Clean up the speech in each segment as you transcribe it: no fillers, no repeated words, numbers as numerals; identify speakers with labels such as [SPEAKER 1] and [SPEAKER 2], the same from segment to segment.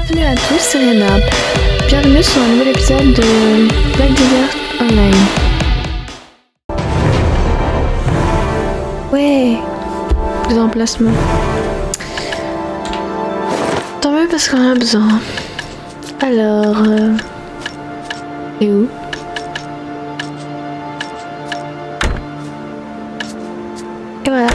[SPEAKER 1] Bienvenue à tous, c'est Renarda. Bienvenue sur un nouvel épisode de Black Desert Online. Ouais, des emplacements. Tant mieux parce qu'on en a besoin. Alors, et où? Et voilà.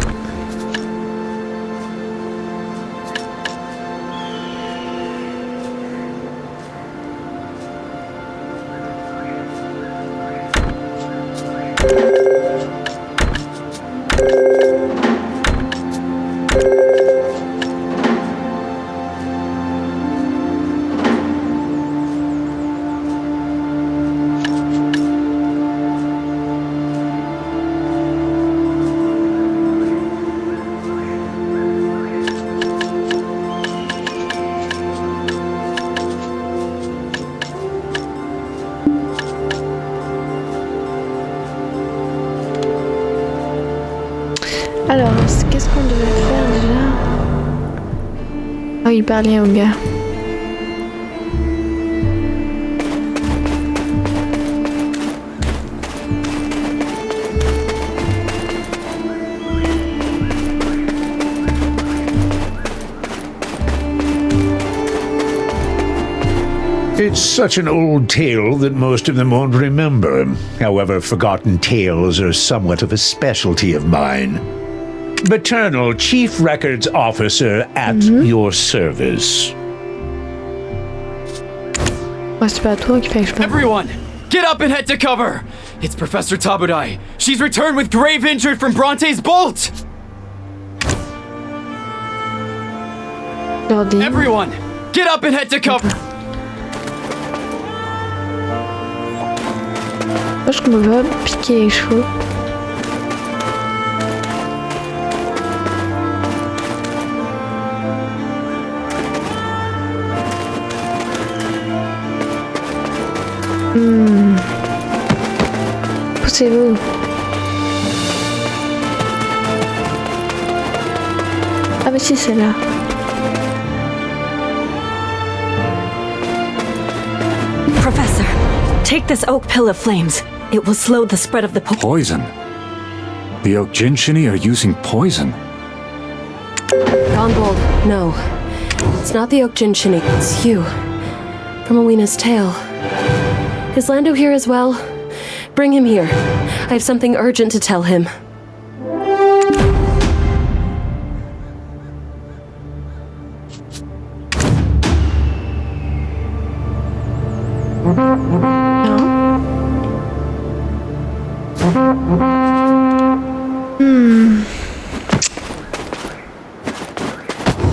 [SPEAKER 1] Alors, qu'est-ce qu'on devait faire déjà? Ah, il parlait au gars.
[SPEAKER 2] It's such an old tale that most of them won't remember. However, forgotten tales are somewhat of a specialty of mine. Maternal Chief Records Officer at your service.
[SPEAKER 1] Ouais, c'est pas toi qui fais que je parle.
[SPEAKER 3] Everyone, get up and head to cover! It's Professor Tabudai. She's returned with grave injury from Bronte's bolt!
[SPEAKER 1] Jordi.
[SPEAKER 3] Everyone, get up and head to cover!
[SPEAKER 1] Moi, je me vais piquer les cheveux. Poussez-vous. Ah bah si, c'est là.
[SPEAKER 4] Professor, take this oak pill of flames. It will slow the spread of the
[SPEAKER 5] Poison? The oak Jinshini are using poison?
[SPEAKER 4] Gonbold, no. It's not the oak Jinshini, it's you. From Awena's tale. Is Lando here as well? Bring him here. I have something urgent to tell him.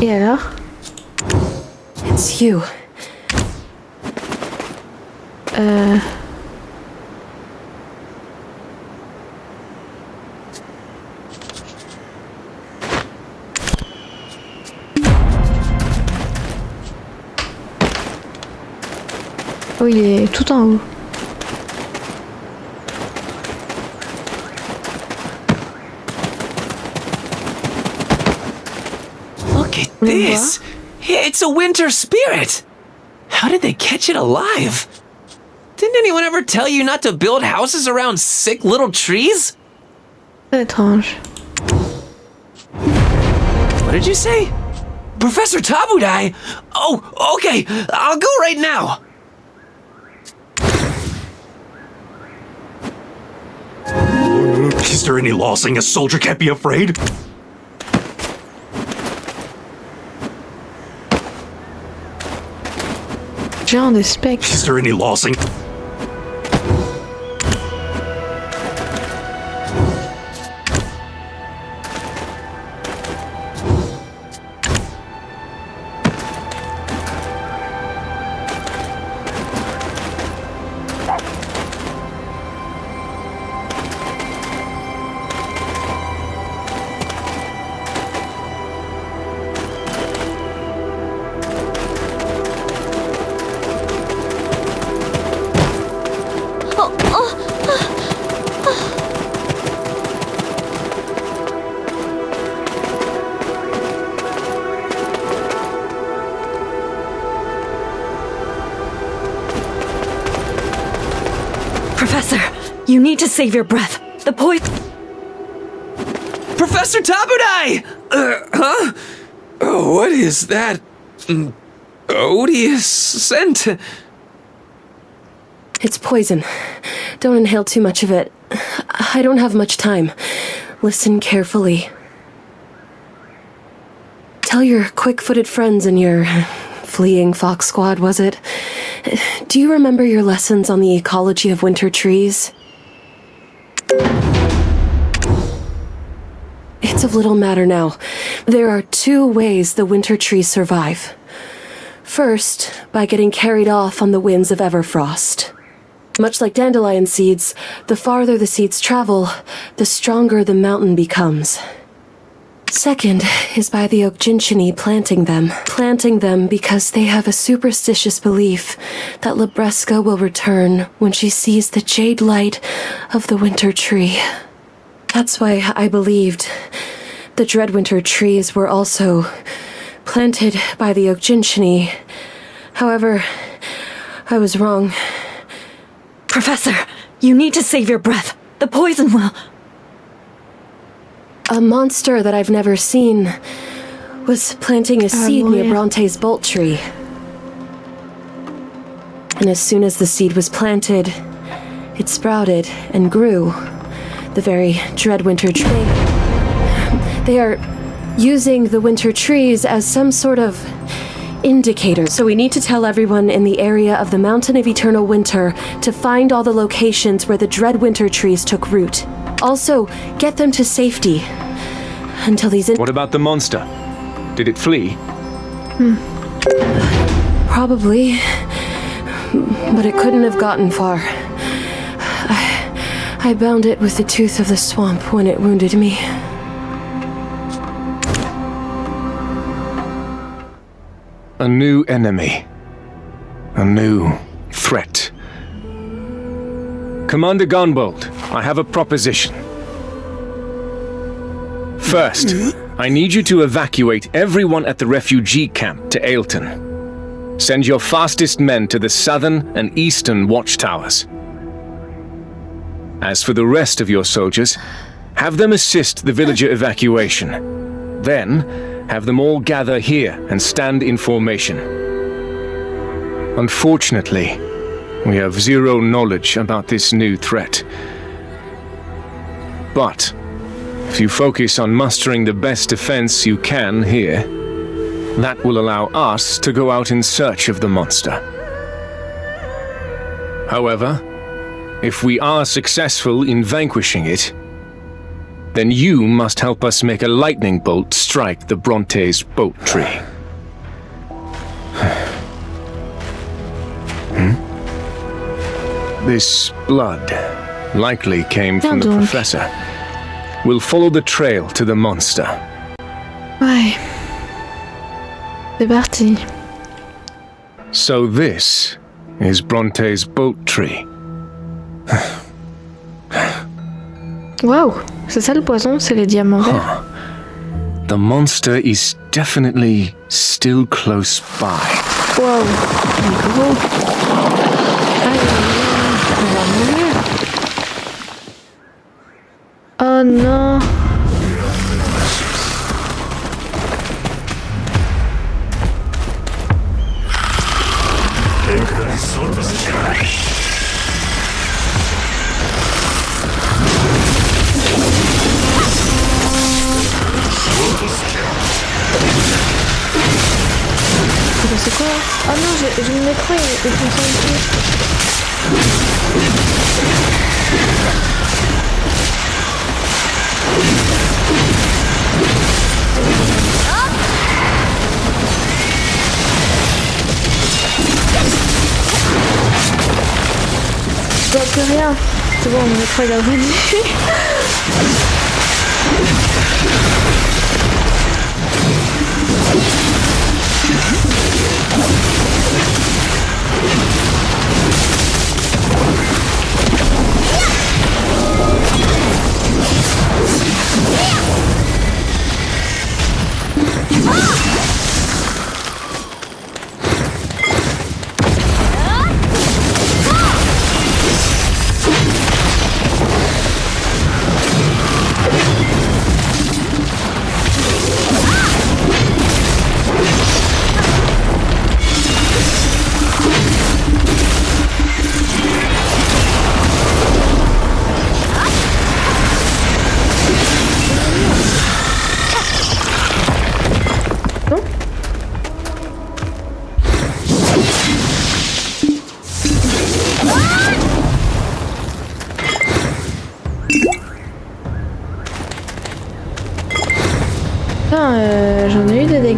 [SPEAKER 1] Et alors?
[SPEAKER 4] It's you.
[SPEAKER 1] Oh, il est tout en haut.
[SPEAKER 6] Look at this! It's a winter spirit! How did they catch it alive? Didn't anyone ever tell you not to build houses around sick little trees?
[SPEAKER 1] C'est étrange.
[SPEAKER 6] What did you say? Professor Tabudai? Oh, okay, I'll go right now! Is there any law saying a soldier can't be afraid?
[SPEAKER 1] Genre des specs.
[SPEAKER 6] Is there any law saying...
[SPEAKER 7] Professor, you need to save your breath. The poison...
[SPEAKER 6] Professor Tabudai! Huh? Oh, what is that odious scent?
[SPEAKER 4] It's poison. Don't inhale too much of it. I don't have much time. Listen carefully. Tell your quick-footed friends in your fleeing fox squad, was it? Do you remember your lessons on the ecology of winter trees? It's of little matter now. There are 2 ways the winter trees survive. First, by getting carried off on the winds of Everfrost. Much like dandelion seeds, the farther the seeds travel, the stronger the mountain becomes. Second is by the Okjinchini planting them. Planting them because they have a superstitious belief that Libresca will return when she sees the jade light of the winter tree. That's why I believed the Dreadwinter trees were also planted by the Okjinchini. However, I was wrong.
[SPEAKER 7] Professor, you need to save your breath. The poison will...
[SPEAKER 4] A monster that I've never seen was planting a seed near Bronte's bolt tree. And as soon as the seed was planted, it sprouted and grew. The very Dreadwinter tree. They are using the winter trees as some sort of indicator. So we need to tell everyone in the area of the Mountain of Eternal Winter to find all the locations where the Dreadwinter trees took root. Also, get them to safety until these...
[SPEAKER 8] What about the monster? Did it flee?
[SPEAKER 4] Probably. But it couldn't have gotten far. I bound it with the tooth of the swamp when it wounded me.
[SPEAKER 8] A new enemy. A new threat. Commander Gunbolt, I have a proposition. First, I need you to evacuate everyone at the refugee camp to Ailton. Send your fastest men to the southern and eastern watchtowers. As for the rest of your soldiers, have them assist the villager evacuation. Then, have them all gather here and stand in formation. Unfortunately, we have zero knowledge about this new threat. But, if you focus on mustering the best defense you can here, that will allow us to go out in search of the monster. However, if we are successful in vanquishing it, then you must help us make a lightning bolt strike the Bronte's boat tree. This blood likely came from the professor. We'll follow the trail to the monster.
[SPEAKER 1] Ouais. C'est parti.
[SPEAKER 8] So this is Bronte's boat tree.
[SPEAKER 1] Waouh, c'est ça le poison, c'est les diamants verts.
[SPEAKER 8] The monster is definitely still close by.
[SPEAKER 1] Waouh, il est gros. Aïe, on va mourir. Oh non. C'est quoi? Oh non, j'ai le métro et je vois plus rien. C'est bon, mon métro il a brûlé.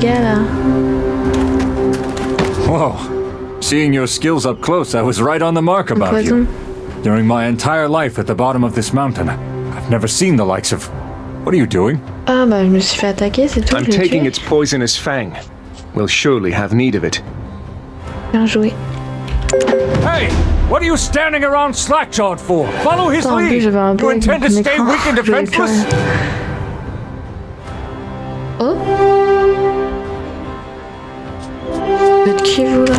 [SPEAKER 1] dégâts là.
[SPEAKER 5] Whoa. Seeing your skills up close, I was right on the mark about
[SPEAKER 1] Poison.
[SPEAKER 5] you. During my entire life at the bottom of this mountain, I've never seen the likes of... What are you doing?
[SPEAKER 1] Ah bah je me suis fait attaquer, c'est tout.
[SPEAKER 8] I'm
[SPEAKER 1] Je l'ai
[SPEAKER 8] taking
[SPEAKER 1] tué.
[SPEAKER 8] its poisonous fang. We'll surely have need of it.
[SPEAKER 1] Bien joué.
[SPEAKER 5] Hey! What are you standing around slack-jawed for? Follow his
[SPEAKER 1] Attends, en plus, j'avais un
[SPEAKER 5] lead! You
[SPEAKER 1] bug
[SPEAKER 5] intend to
[SPEAKER 1] avec mon
[SPEAKER 5] stay
[SPEAKER 1] écran.
[SPEAKER 5] weak and
[SPEAKER 1] Je l'ai plus
[SPEAKER 5] defenseless?
[SPEAKER 1] rien. Oh. Vous êtes qui vous là?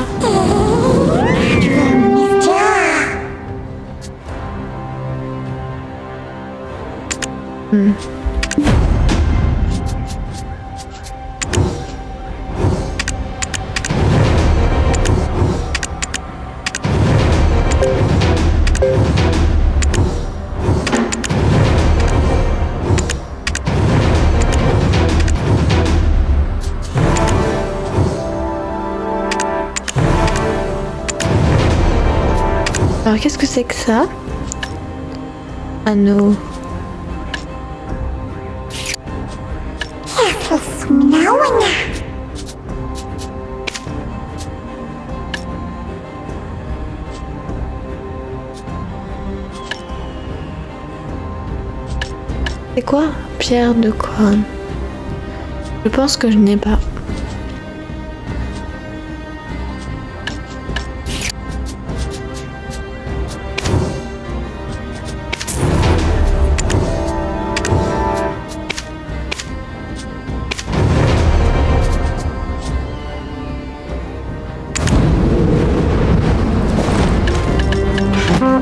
[SPEAKER 1] Alors qu'est-ce que c'est que ça? Anneau. C'est quoi? Pierre de quoi? Je pense que je n'ai pas.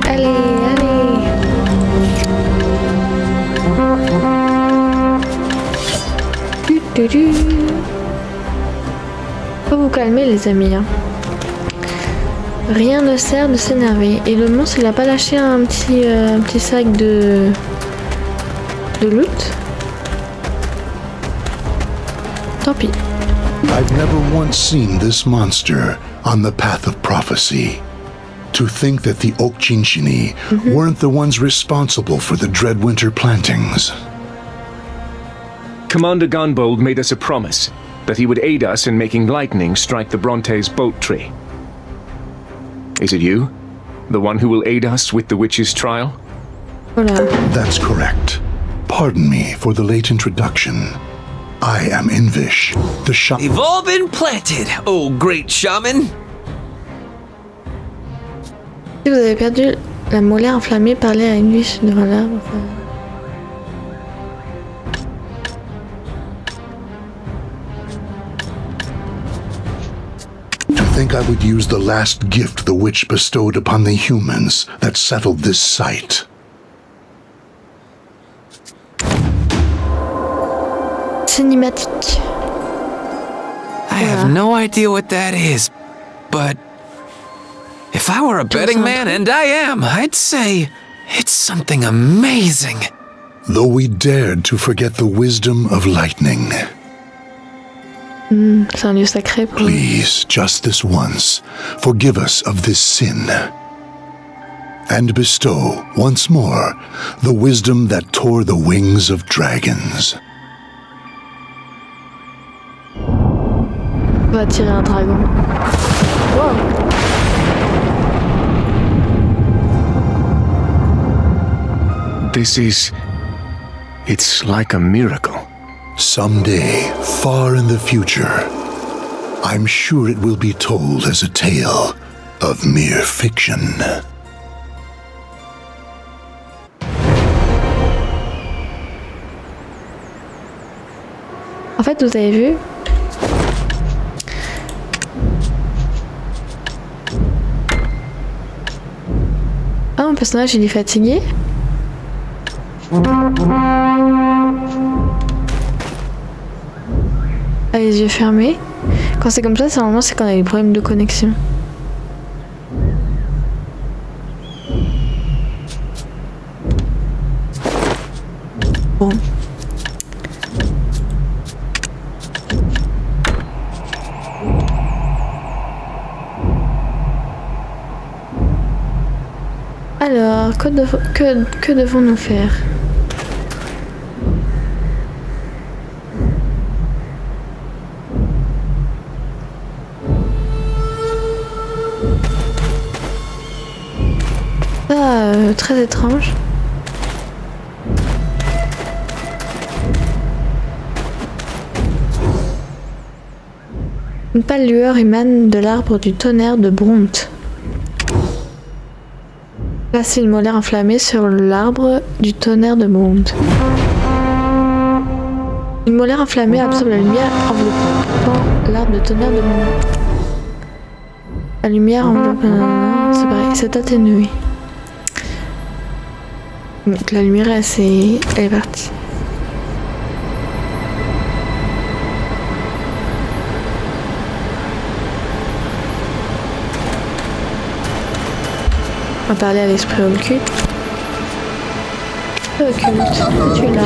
[SPEAKER 1] Allez, allez. Faut vous calmer les amis. Hein. Rien ne sert de s'énerver. Et le monstre il a pas lâché un petit sac de loot. Tant pis.
[SPEAKER 9] I've never once seen this monster on the path of prophecy. To think that the Okchinchini weren't the ones responsible for the Dreadwinter plantings.
[SPEAKER 8] Commander Gunbold made us a promise that he would aid us in making lightning strike the Bronte's bolt tree. Is it you? The one who will aid us with the witch's trial?
[SPEAKER 1] Voilà.
[SPEAKER 9] That's correct. Pardon me for the late introduction. I am Invish, the shaman.
[SPEAKER 6] They've all been planted, oh great shaman!
[SPEAKER 1] Si vous avez perdu la molaire enflammée, parlez à une biche devant l'arbre. Enfin...
[SPEAKER 9] To think I would use the last gift the witch bestowed upon the humans that settled this site.
[SPEAKER 1] Cinématique.
[SPEAKER 6] I have no idea what that is, but if I were a betting man, and I am, I'd say it's something amazing.
[SPEAKER 9] Though we dared to forget the wisdom of lightning.
[SPEAKER 1] C'est un lieu sacré pour...
[SPEAKER 9] Please, just this once, forgive us of this sin. And bestow, once more, the wisdom that tore the wings of dragons.
[SPEAKER 1] On va tirer un dragon. Wow.
[SPEAKER 8] This is... it's like a miracle.
[SPEAKER 9] Someday, far in the future, I'm sure it will be told as a tale of mere fiction.
[SPEAKER 1] En fait, vous avez vu? Ah, mon personnage il est fatigué. Ah, les yeux fermés. Quand c'est comme ça, normalement c'est quand on a des problèmes de connexion. Bon. Alors, que devons-nous faire? Ça, très étrange. Une pâle lueur émane de l'arbre du tonnerre de Bronte. Placez une molaire enflammée sur l'arbre du tonnerre de Bronte. Une molaire enflammée absorbe la lumière enveloppant l'arbre de tonnerre de Bronte. La lumière enveloppe... C'est pareil, c'est atténué. Donc la lumière, elle est partie. On va parler à l'esprit occulte. Occulte, tu es là.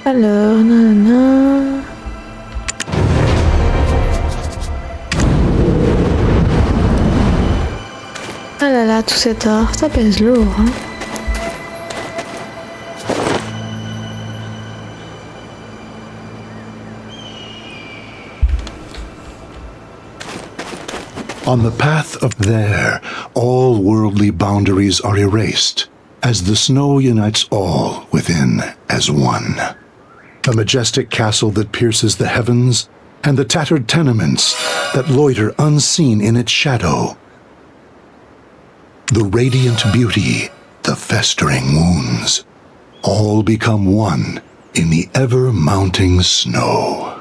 [SPEAKER 1] Alors, nanana. Ah là là, tout cet or, ça pèse lourd, hein.
[SPEAKER 9] On the path of there, all worldly boundaries are erased, as the snow unites all within as one. A majestic castle that pierces the heavens, and the tattered tenements that loiter unseen in its shadow. The radiant beauty, the festering wounds, all become one in the ever-mounting snow.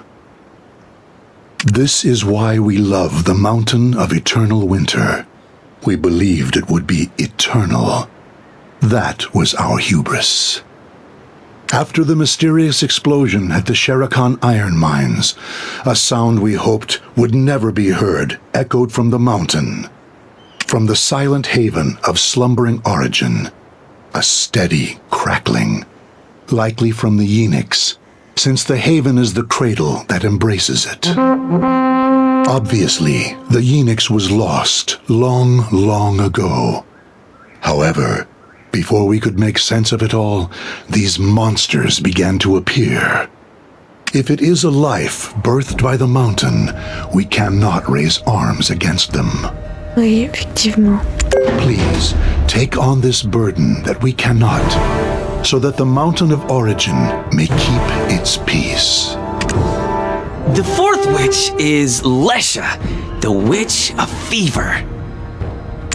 [SPEAKER 9] This is why we love the mountain of eternal winter. We believed it would be eternal. That was our hubris. After the mysterious explosion at the Sherakan iron mines, a sound we hoped would never be heard echoed from the mountain. From the silent haven of slumbering origin, a steady crackling, likely from the Yenix, since the haven is the cradle that embraces it. Obviously, the Yenix was lost long, long ago. However, before we could make sense of it all, these monsters began to appear. If it is a life birthed by the mountain, we cannot raise arms against them.
[SPEAKER 1] Oui, effectivement.
[SPEAKER 9] Please, take on this burden that we cannot, so that the mountain of origin may keep its peace.
[SPEAKER 6] The fourth witch is Lesha, the witch of fever.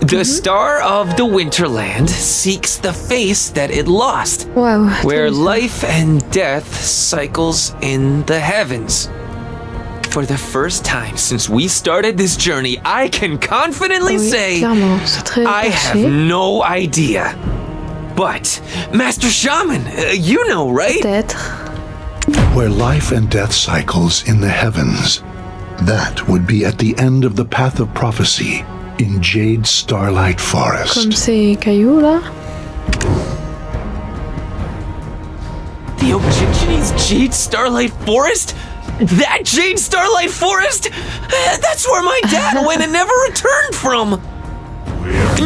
[SPEAKER 6] The star of the Winterland seeks the face that it lost,
[SPEAKER 1] Wow.
[SPEAKER 6] where life and death cycles in the heavens. For the first time since we started this journey, I can confidently
[SPEAKER 1] Oui,
[SPEAKER 6] say
[SPEAKER 1] clairement, c'est très
[SPEAKER 6] I have
[SPEAKER 1] perché.
[SPEAKER 6] no idea. But, Master Shaman, you know, right?
[SPEAKER 1] Peut-être.
[SPEAKER 9] Where life and death cycles in the heavens, that would be at the end of the path of prophecy in Jade Starlight
[SPEAKER 1] Comme
[SPEAKER 9] Forest.
[SPEAKER 1] ces cailloux là.
[SPEAKER 6] The Ochichini's Jade Starlight Forest? That Jade Starlight Forest? That's where my dad went and never returned from!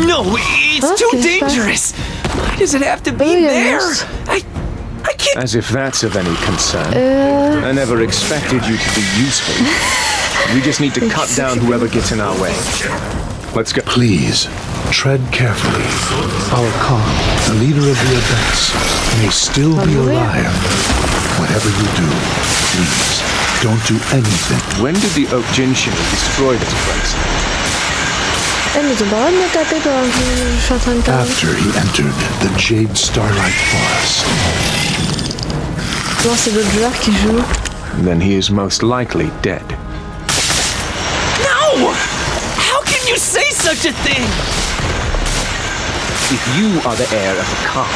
[SPEAKER 6] No, it's too dangerous! Why does it have to be there? I can't...
[SPEAKER 8] As if that's of any concern. I never expected you to be useful. We just need to cut down whoever gets in our way. Let's go.
[SPEAKER 9] Please, tread carefully. Our Khan, the leader of the Adepts, may still be alive. Whatever you do, please, don't do anything.
[SPEAKER 8] When did the Oak Jinshini destroy this place?
[SPEAKER 1] Eh, mais t'as pas le droit de me taper pendant que je suis en train de parler.
[SPEAKER 9] After he entered the Jade Starlight Forest.
[SPEAKER 1] Non, c'est d'autres joueurs qui jouent.
[SPEAKER 8] Then he is most likely dead.
[SPEAKER 6] No! How can you say such a thing?
[SPEAKER 8] If you are the heir of the Khan,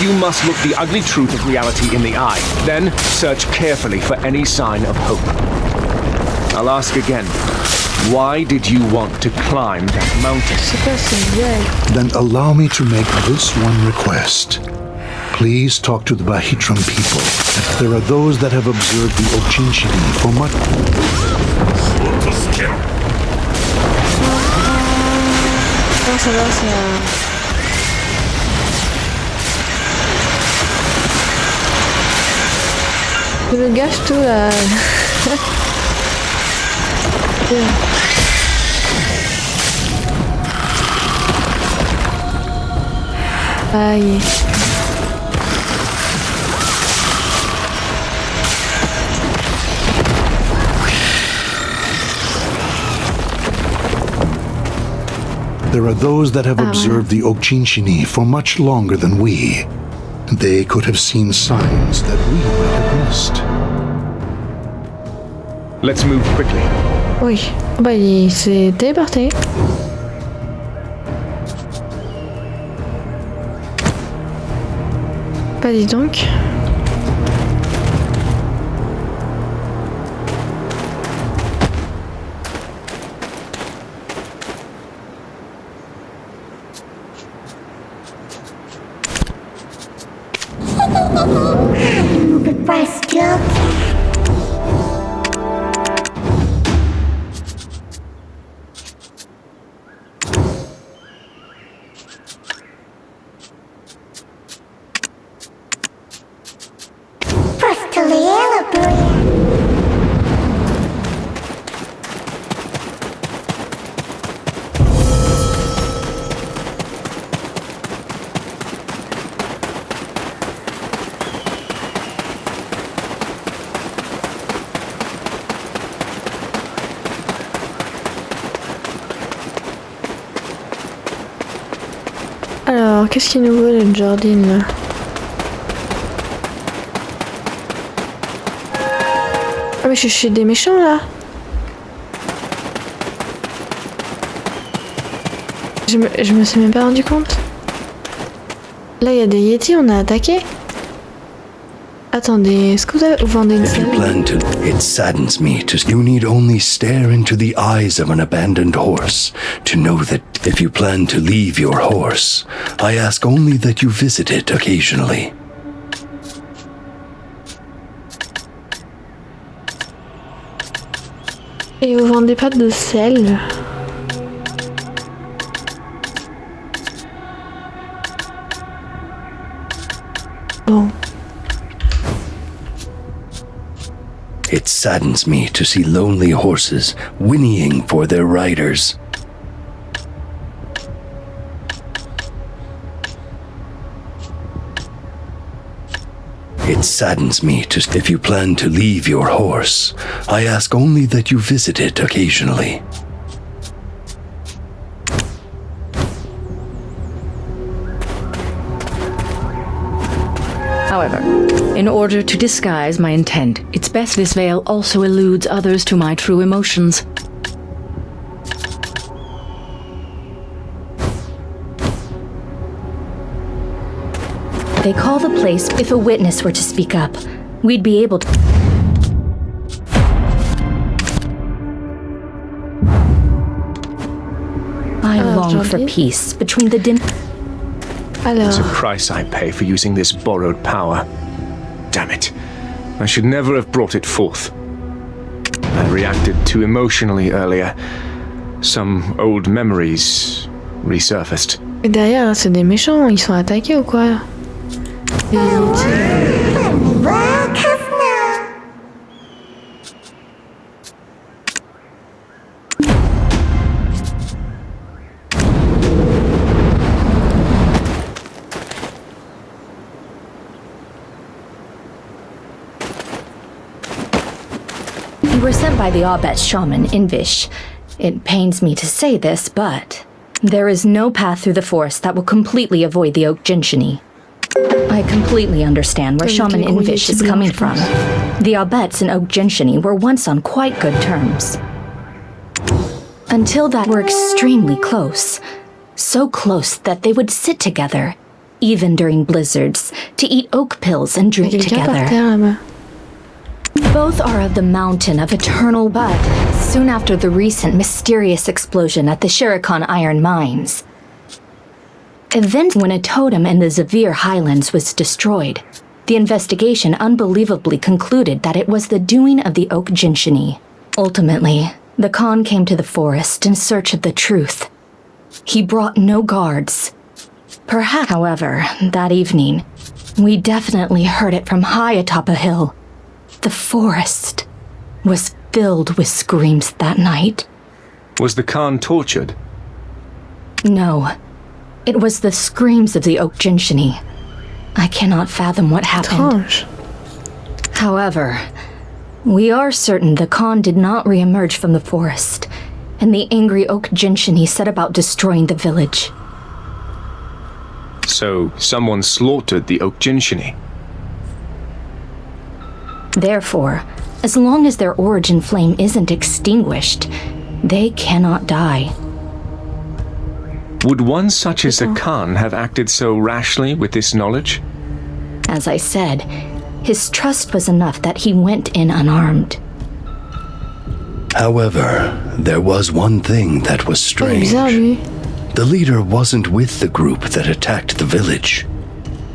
[SPEAKER 8] you must look the ugly truth of reality in the eye. Then search carefully for any sign of hope. I'll ask again. Why did you want to climb that mountain?
[SPEAKER 1] Je sais pas, c'est une blague.
[SPEAKER 9] Then allow me to make this one request. Please talk to the Bahitram people. There are those that have observed the Ochinchini for much...
[SPEAKER 1] Non, ça va, ça... Je me gâche tout là. Aïe.
[SPEAKER 9] There are those that have observed the Okchinchini for much longer than we. They could have seen signs that we might have missed.
[SPEAKER 8] Let's move quickly.
[SPEAKER 1] Oui. Bah, il s'est téléporté. Bah, dis donc. Alors, qu'est-ce qu'il nous vaut le Jordan là? Ah mais je suis chez des méchants là. Je me suis même pas rendu compte. Là il y a des Yétis, on a attaqué. Attendez, est-ce que vous vendez une selle?
[SPEAKER 10] It saddens me to you need only stare into the eyes of an abandoned horse to know that if you plan to leave your horse, I ask only that you visit it occasionally.
[SPEAKER 1] Et vous vendez pas de sel? Bon.
[SPEAKER 10] It saddens me to see lonely horses whinnying for their riders. It saddens me to if you plan to leave your horse, I ask only that you visit it occasionally.
[SPEAKER 11] However, in order to disguise my intent, it's best this veil also eludes others to my true emotions.
[SPEAKER 7] They call the place if a witness were to speak up. We'd be able to... I long for peace between the
[SPEAKER 8] It's a price I pay for using this borrowed power. Damn it. I should never have brought it forth. I reacted too emotionally earlier. Some old memories resurfaced.
[SPEAKER 1] Et derrière, c'est des méchants, ils sont attaqués ou quoi?
[SPEAKER 7] You were sent by the Abet shaman, Invish. It pains me to say this, but there is no path through the forest that will completely avoid the Okchinchini. I completely understand where Shaman Invish is coming from. The Abets and Okchinchini were once on quite good terms. Until that were extremely close. So close that they would sit together, even during blizzards, to eat oak pills and drink together. Both are of the Mountain of Eternal, but soon after the recent mysterious explosion at the Shirikon Iron Mines, event when a totem in the Zavir Highlands was destroyed, the investigation unbelievably concluded that it was the doing of the Okchinchini. Ultimately, the Khan came to the forest in search of the truth. He brought no guards. Perhaps, however, that evening, we definitely heard it from high atop a hill. The forest was filled with screams that night.
[SPEAKER 8] Was the Khan tortured?
[SPEAKER 7] No. It was the screams of the Oak Jinshini. I cannot fathom what happened.
[SPEAKER 1] Étrange.
[SPEAKER 7] However, we are certain the Khan did not re-emerge from the forest, and the angry Oak Jinshini set about destroying the village.
[SPEAKER 8] So, someone slaughtered the Oak Jinshini.
[SPEAKER 7] Therefore, as long as their origin flame isn't extinguished, they cannot die.
[SPEAKER 8] Would one such as the Khan have acted so rashly with this knowledge?
[SPEAKER 7] As I said, his trust was enough that he went in unarmed.
[SPEAKER 10] However, there was one thing that was strange. The leader wasn't with the group that attacked the village.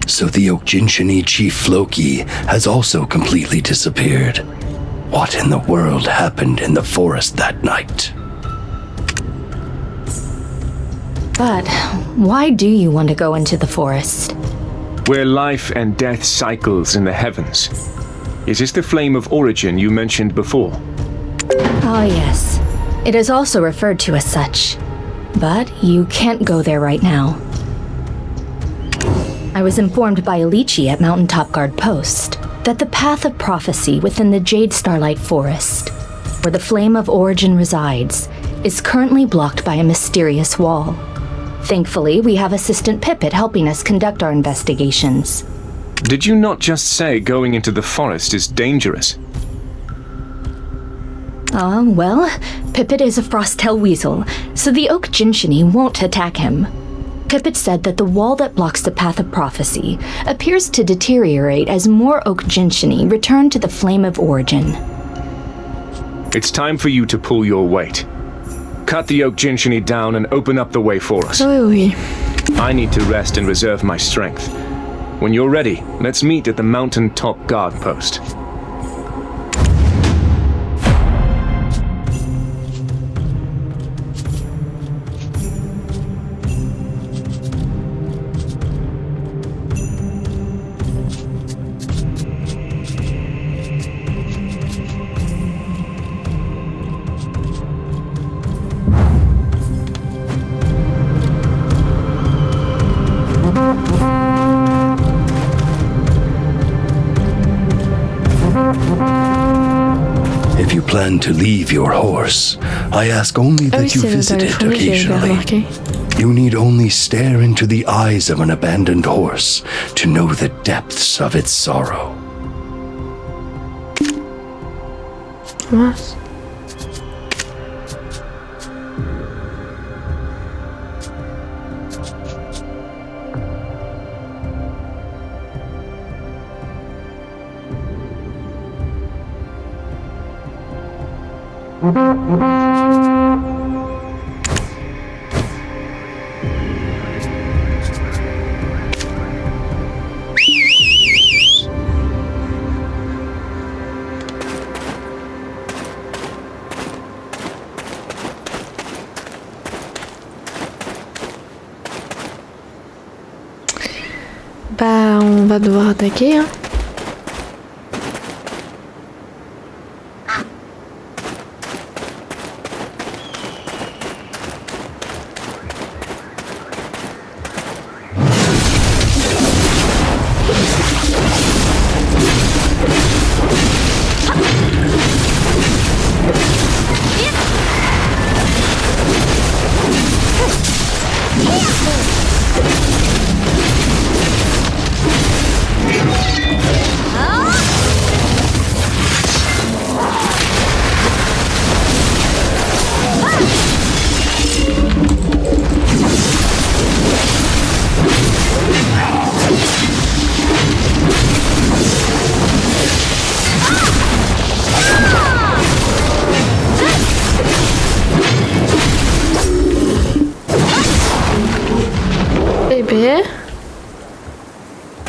[SPEAKER 10] So the Oak Jinshini chief Floki has also completely disappeared. What in the world happened in the forest that night?
[SPEAKER 7] But why do you want to go into the forest?
[SPEAKER 8] Where life and death cycles in the heavens. Is this the flame of origin you mentioned before?
[SPEAKER 7] Ah, yes. It is also referred to as such. But you can't go there right now. I was informed by Alici at Mountaintop Guard Post that the path of prophecy within the Jade Starlight Forest, where the flame of origin resides, is currently blocked by a mysterious wall. Thankfully, we have Assistant Pippet helping us conduct our investigations.
[SPEAKER 8] Did you not just say going into the forest is dangerous?
[SPEAKER 7] Well, Pippet is a Frosttail weasel, so the Oak Jinshini won't attack him. Pippet said that the wall that blocks the path of prophecy appears to deteriorate as more Oak Jinshini return to the flame of origin.
[SPEAKER 8] It's time for you to pull your weight. Cut the Oak Jinshini down and open up the way for us.
[SPEAKER 1] Oui.
[SPEAKER 8] I need to rest and reserve my strength. When you're ready, let's meet at the Mountaintop Guard Post.
[SPEAKER 10] If you plan to leave your horse, I ask only that you visit it occasionally. You need only stare into the eyes of an abandoned horse to know the depths of its sorrow.
[SPEAKER 1] What? Bah, on va devoir attaquer, hein.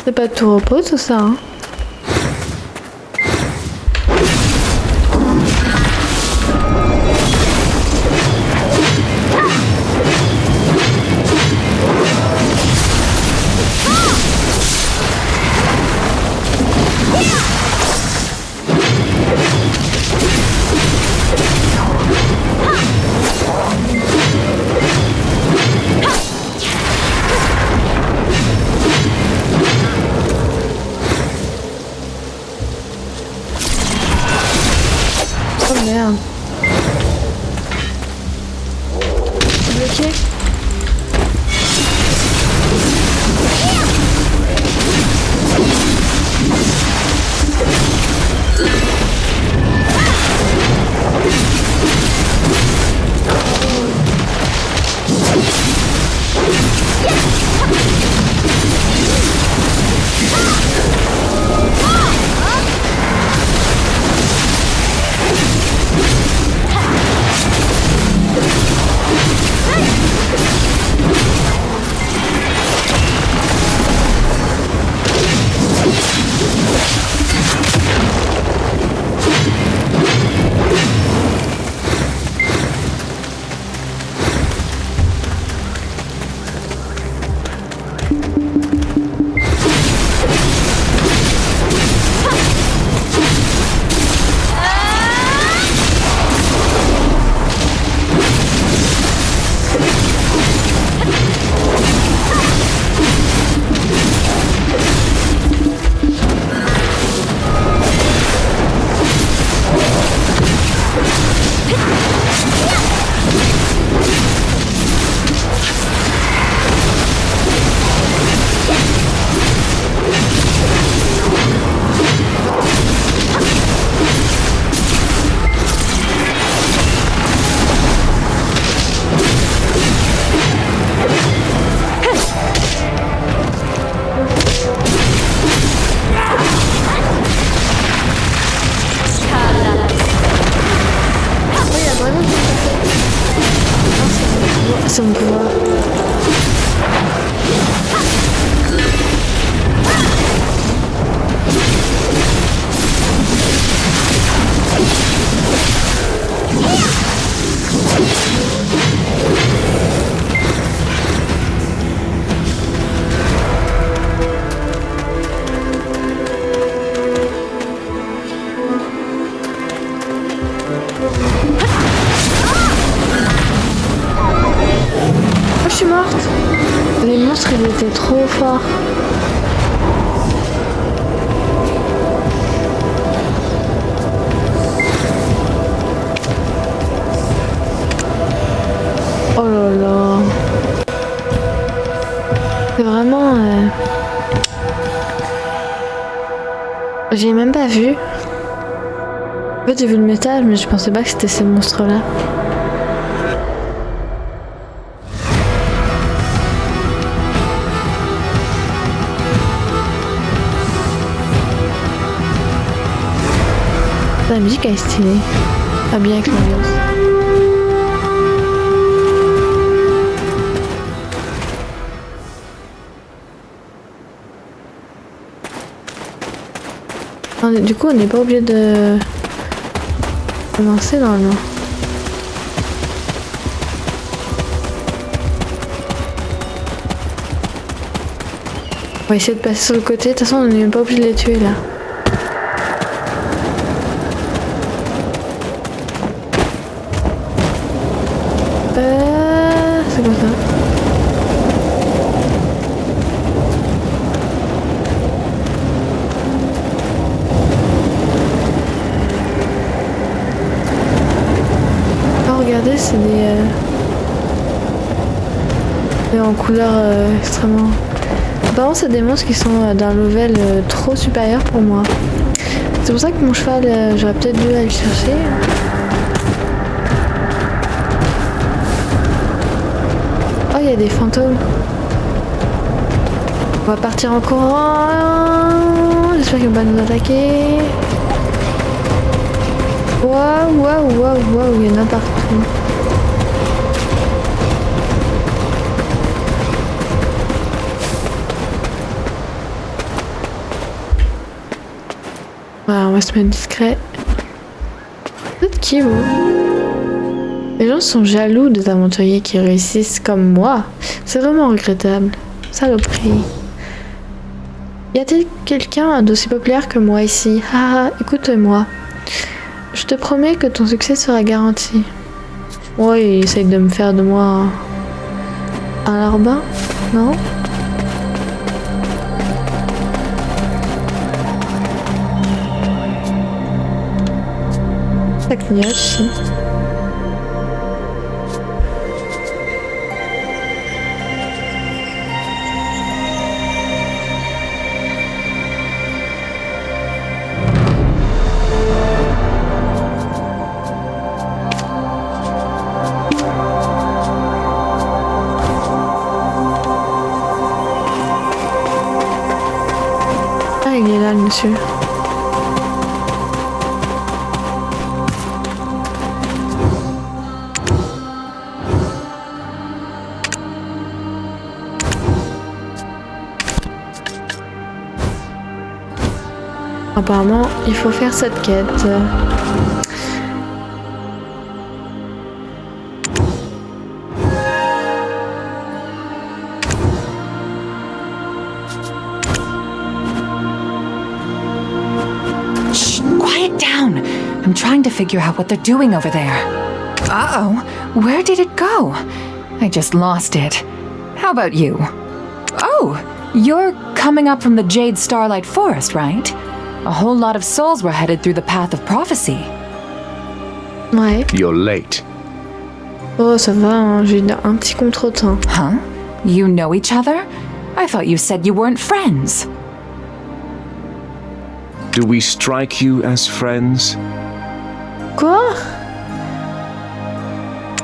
[SPEAKER 1] C'est pas tout repos tout ça, hein. J'ai même pas vu. En fait, j'ai vu le métal, mais je pensais pas que c'était ces monstres-là. La musique est stylée. Pas bien avec l'ambiance. Du coup, on n'est pas obligé de commencer normalement. On va essayer de passer sur le côté. De toute façon, on n'est même pas obligé de les tuer là. C'est quoi ça? Regardez, c'est des en couleur extrêmement. Apparemment, c'est des monstres qui sont d'un level trop supérieur pour moi. C'est pour ça que mon cheval, j'aurais peut-être dû aller le chercher. Oh, il y a des fantômes. On va partir en courant. J'espère qu'ils vont pas nous attaquer. Waouh, waouh, waouh, waouh, il y en a partout. Voilà, on va se mettre discret. Peut-être qui vous? Les gens sont jaloux des aventuriers qui réussissent comme moi. C'est vraiment regrettable. Saloperie. Y a-t-il quelqu'un d'aussi populaire que moi ici? Ah, écoute-moi. Je te promets que ton succès sera garanti. Ouais, il essaye de me faire de moi un larbin, non? Ça clignote ici. Il est là, le monsieur. Apparemment, il faut faire cette quête.
[SPEAKER 11] I'm trying to figure out what they're doing over there. Uh-oh, where did it go? I just lost it. How about you? Oh, you're coming up from the Jade Starlight Forest, right? A whole lot of souls were headed through the path of prophecy.
[SPEAKER 1] Ouais.
[SPEAKER 8] You're late.
[SPEAKER 1] Oh, ça va, hein, j'ai un petit contretemps.
[SPEAKER 11] Huh? You know each other? I thought you said you weren't friends.
[SPEAKER 8] Do we strike you as friends?
[SPEAKER 1] Quoi?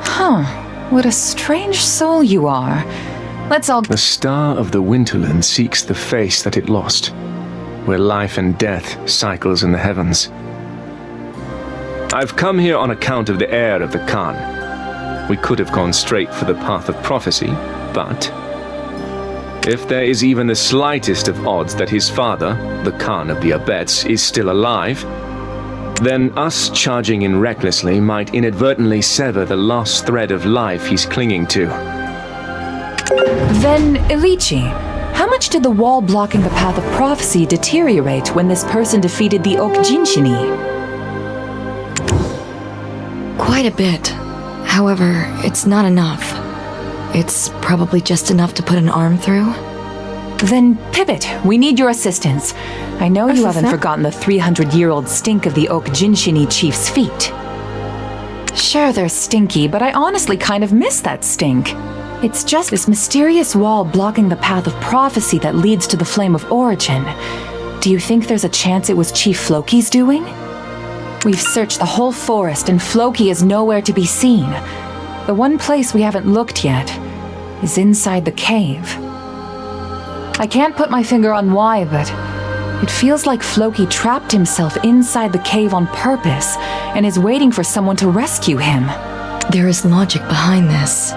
[SPEAKER 11] Huh. What a strange soul you are. Let's all...
[SPEAKER 8] The star of the Winterland seeks the face that it lost, where life and death cycles in the heavens. I've come here on account of the heir of the Khan. We could have gone straight for the path of prophecy, but if there is even the slightest of odds that his father, the Khan of the Abets, is still alive, then us charging in recklessly might inadvertently sever the last thread of life he's clinging to.
[SPEAKER 11] Then, Ilichi, how much did the wall blocking the path of prophecy deteriorate when this person defeated the Oak Jinshini?
[SPEAKER 12] Quite a bit. However, it's not enough. It's probably just enough to put an arm through.
[SPEAKER 11] Then pivot. We need your assistance. I know you haven't forgotten the 300-year-old stink of the Oak Jinshini chief's feet. Sure, they're stinky, but I honestly kind of miss that stink. It's just this mysterious wall blocking the path of prophecy that leads to the Flame of Origin. Do you think there's a chance it was Chief Floki's doing? We've searched the whole forest and Floki is nowhere to be seen. The one place we haven't looked yet is inside the cave. I can't put my finger on why, but it feels like Floki trapped himself inside the cave on purpose and is waiting for someone to rescue him.
[SPEAKER 12] There is logic behind this.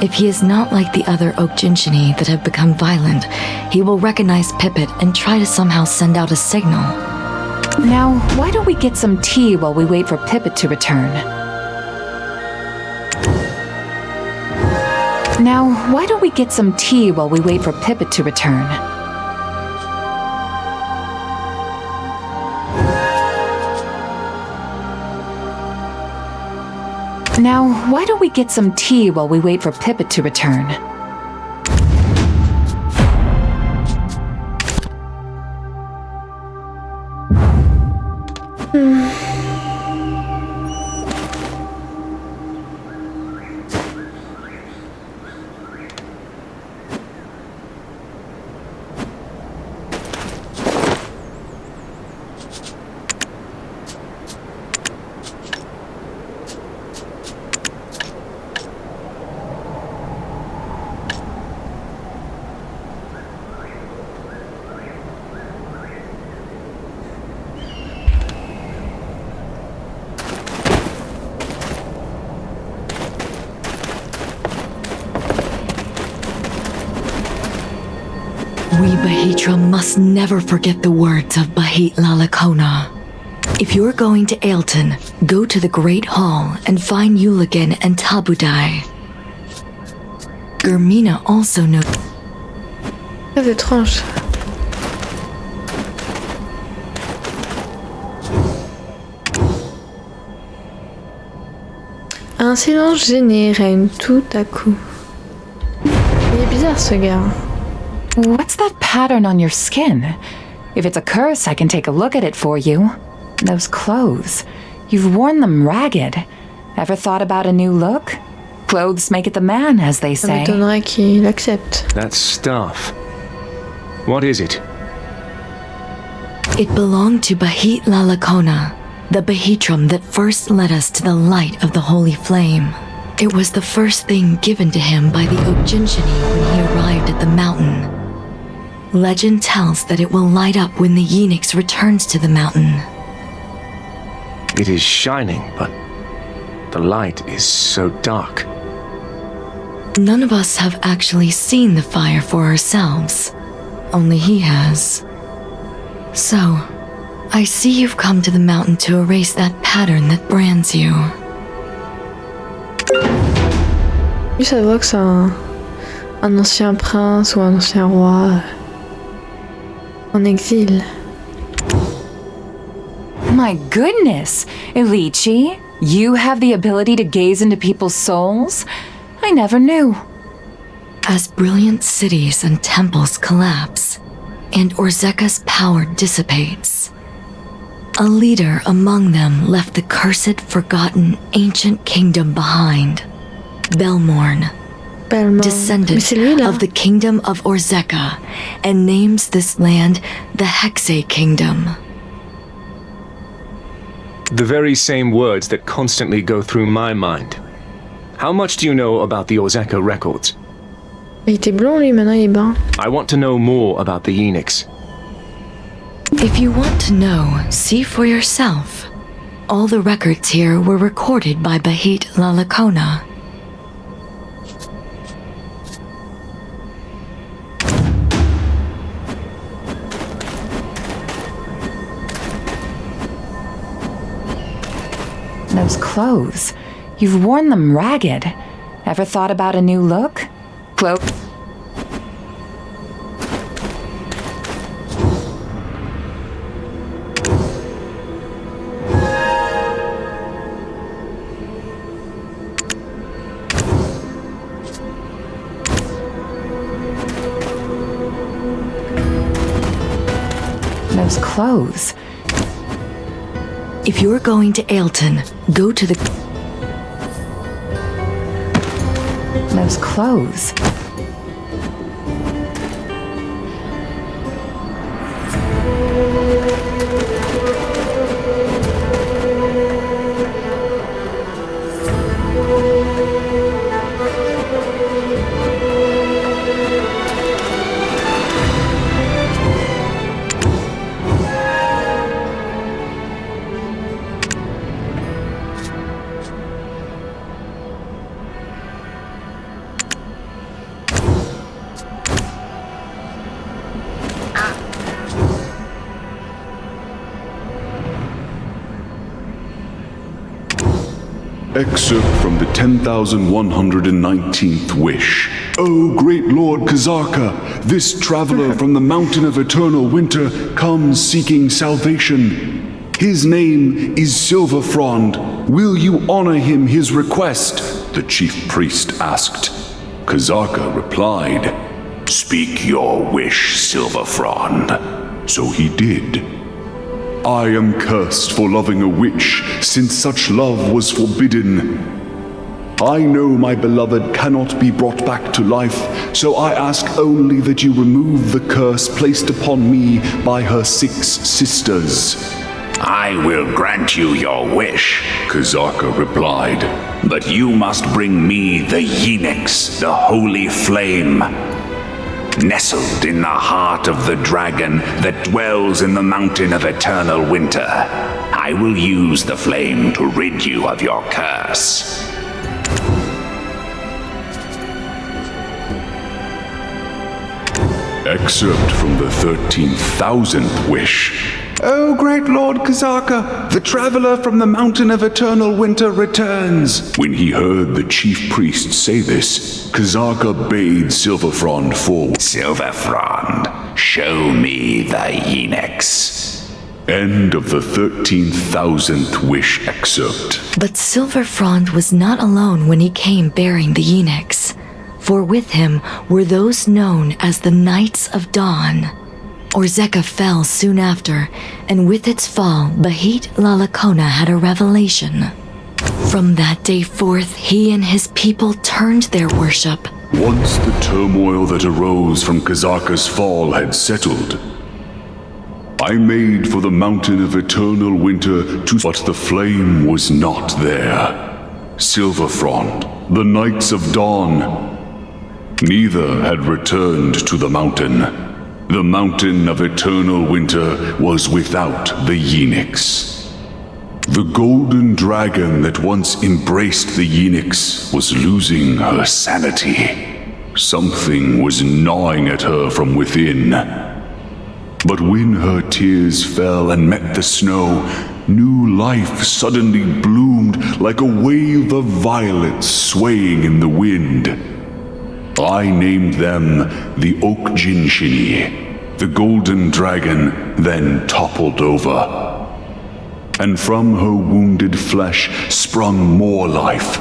[SPEAKER 12] If he is not like the other Oak Jinchini that have become violent, he will recognize Pippet and try to somehow send out a signal.
[SPEAKER 11] Now, why don't we get some tea while we wait for Pippet to return? Now, why don't we get some tea while we wait for Pippet to return? Now, why don't we get some tea while we wait for Pippet to return?
[SPEAKER 12] We Bahitra must never forget the words of Bahit Lalakona. If you're going to Ailton, go to the Great Hall and find Yuligan and Tabudai. Germina also knows.
[SPEAKER 1] C'est étrange. Un silence gêné règne tout à coup. Il est bizarre ce gars.
[SPEAKER 11] What's that pattern on your skin? If it's a curse, I can take a look at it for you. Those clothes. You've worn them ragged. Ever thought about a new look? Clothes make it the man, as they
[SPEAKER 1] Ça
[SPEAKER 11] say.
[SPEAKER 1] m'étonnerait qu'il accepte.
[SPEAKER 8] That stuff. What is it?
[SPEAKER 12] It belonged to Bahit Lalakona, the Bahitram that first led us to the light of the holy flame. It was the first thing given to him by the Oak Jinchini when he arrived at the mountain. Legend tells that it will light up when the Yeenix returns to the mountain.
[SPEAKER 8] It is shining, but the light is so dark.
[SPEAKER 12] None of us have actually seen the fire for ourselves. Only he has. So, I see you've come to the mountain to erase that pattern that brands you.
[SPEAKER 1] Lui, ça voit que c'est un ancien prince ou un ancien roi en exil.
[SPEAKER 11] My goodness! Ilichi, you have the ability to gaze into people's souls? I never knew.
[SPEAKER 12] As brilliant cities and temples collapse, and Orzeka's power dissipates, a leader among them left the cursed, forgotten, ancient kingdom behind. Belmorn, descendant of the kingdom of Orzeka, and names this land the Hexe Kingdom.
[SPEAKER 8] The very same words that constantly go through my mind. How much do you know about the Orzeka records?
[SPEAKER 1] Il était blond lui, maintenant il est brun.
[SPEAKER 8] I want to know more about the Yeenix.
[SPEAKER 12] If you want to know, see for yourself. All the records here were recorded by Bahit Lalakona.
[SPEAKER 11] Those clothes. You've worn them ragged. Ever thought about a new look? Cloak. Those clothes.
[SPEAKER 12] If you're going to Ailton, go to the...
[SPEAKER 11] Those clothes.
[SPEAKER 13] Excerpt from the 10,119th Wish. O great Lord Kazaka, this traveler from the Mountain of Eternal Winter comes seeking salvation. His name is Silverfrond. Will you honor him his request? The chief priest asked. Kazaka replied, Speak your wish, Silverfrond. So he did. I am cursed for loving a witch, since such love was forbidden. I know my beloved cannot be brought back to life, so I ask only that you remove the curse placed upon me by her 6 sisters.
[SPEAKER 2] I will grant you your wish,
[SPEAKER 13] Kazaka replied.
[SPEAKER 2] but you must bring me the Yenix, the holy flame. Nestled in the heart of the dragon that dwells in the mountain of eternal winter, I will use the flame to rid you of your curse.
[SPEAKER 13] Excerpt from the 13,000th Wish.
[SPEAKER 14] O great Lord Kazaka, the traveler from the Mountain of Eternal Winter returns.
[SPEAKER 13] When he heard the chief priest say this, Kazaka bade Silverfrond forward.
[SPEAKER 2] Silverfrond, show me the Yenix.
[SPEAKER 13] End of the 13,000th Wish excerpt.
[SPEAKER 12] But Silverfrond was not alone when he came bearing the Yenix, for with him were those known as the Knights of Dawn. Orzeka fell soon after, and with its fall, Bahit Lalakona had a revelation. From that day forth, he and his people turned their worship.
[SPEAKER 13] Once the turmoil that arose from Kazaka's fall had settled, I made for the Mountain of Eternal Winter but the flame was not there. Silverfrond, the Knights of Dawn, neither had returned to the mountain. The Mountain of Eternal Winter was without the Yenix. The golden dragon that once embraced the Yenix was losing her sanity. Something was gnawing at her from within. But when her tears fell and met the snow, new life suddenly bloomed like a wave of violets swaying in the wind. I named them the Okjinshini. The golden dragon then toppled over, and from her wounded flesh sprung more life.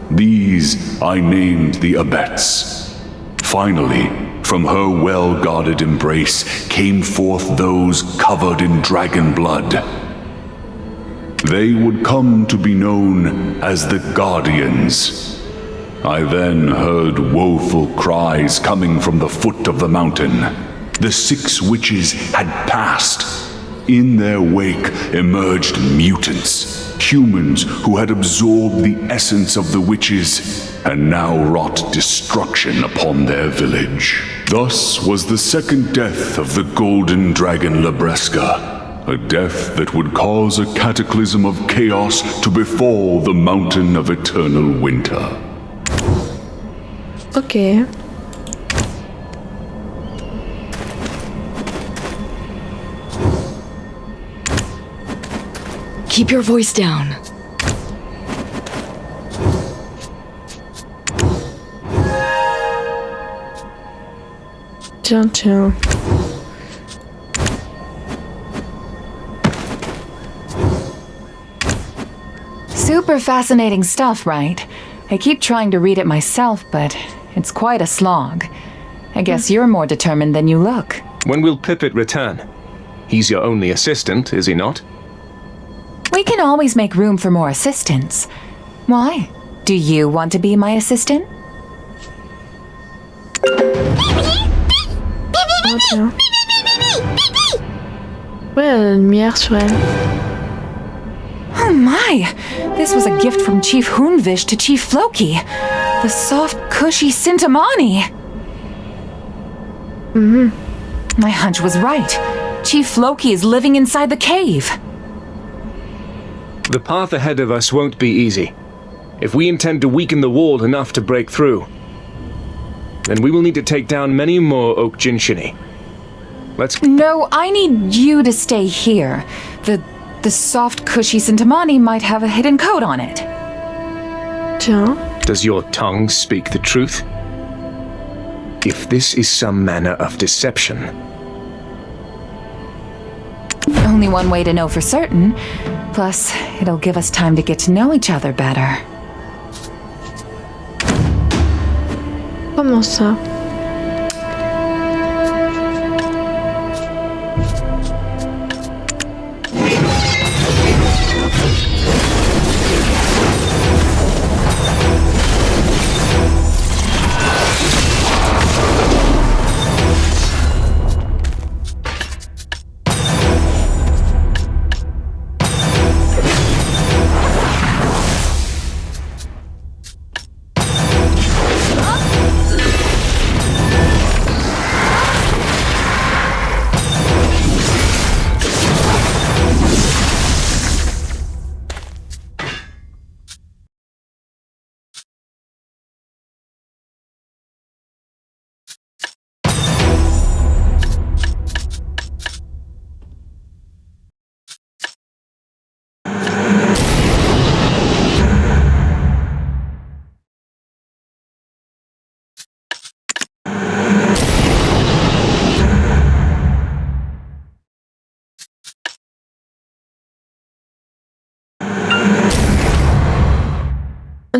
[SPEAKER 13] These I named the Abets. Finally, from her well-guarded embrace came forth those covered in dragon blood. They would come to be known as the Guardians. I then heard woeful cries coming from the foot of the mountain. The 6 witches had passed. In their wake emerged mutants, humans who had absorbed the essence of the witches and now wrought destruction upon their village. Thus was the second death of the golden dragon Labreska, a death that would cause a cataclysm of chaos to befall the Mountain of Eternal Winter.
[SPEAKER 1] Ok.
[SPEAKER 12] Keep your voice down.
[SPEAKER 1] Tiens.
[SPEAKER 11] Super fascinating stuff, right? I keep trying to read it myself, but it's quite a slog. I guess you're more determined than you look.
[SPEAKER 8] When will Pippet return? He's your only assistant, is he not?
[SPEAKER 11] We can always make room for more assistants. Why? Do you want to be my assistant?
[SPEAKER 1] Oh, tiens. Ouais, elle a une lumière sur elle.
[SPEAKER 11] Oh my! This was a gift from Chief Hoonvish to Chief Floki. The soft, cushy Sintamani. My hunch was right. Chief Floki is living inside the cave.
[SPEAKER 8] The path ahead of us won't be easy. If we intend to weaken the wall enough to break through, then we will need to take down many more Okjinshini. Let's...
[SPEAKER 11] No, I need you to stay here. The soft, cushy Sintamani might have a hidden code on it.
[SPEAKER 1] Tiens.
[SPEAKER 8] Does your tongue speak the truth? If this is some manner of deception...
[SPEAKER 11] Only one way to know for certain. Plus, it'll give us time to get to know each other better.
[SPEAKER 1] Comment ça?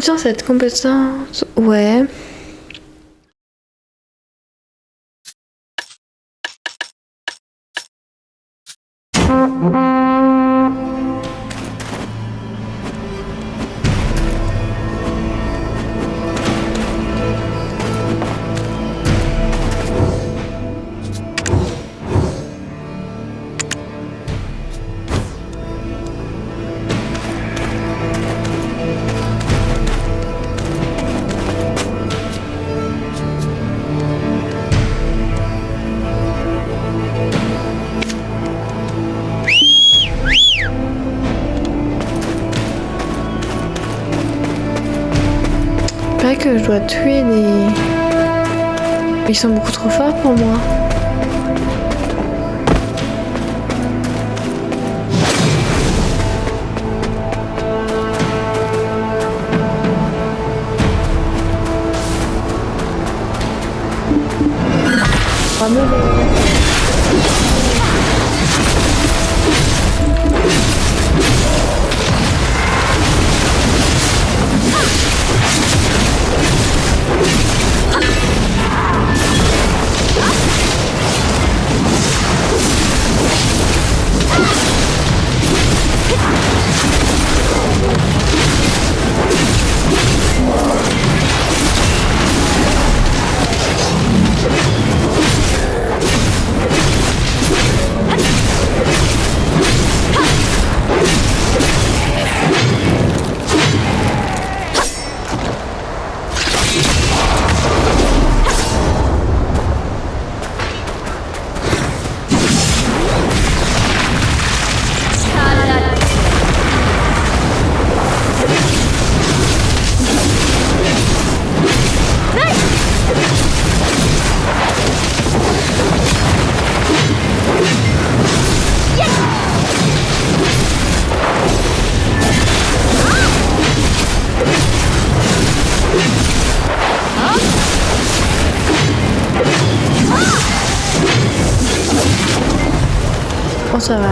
[SPEAKER 1] Tiens, cette compétence, ouais. Que je dois tuer des... Ils sont beaucoup trop forts pour moi. Bon, ça va.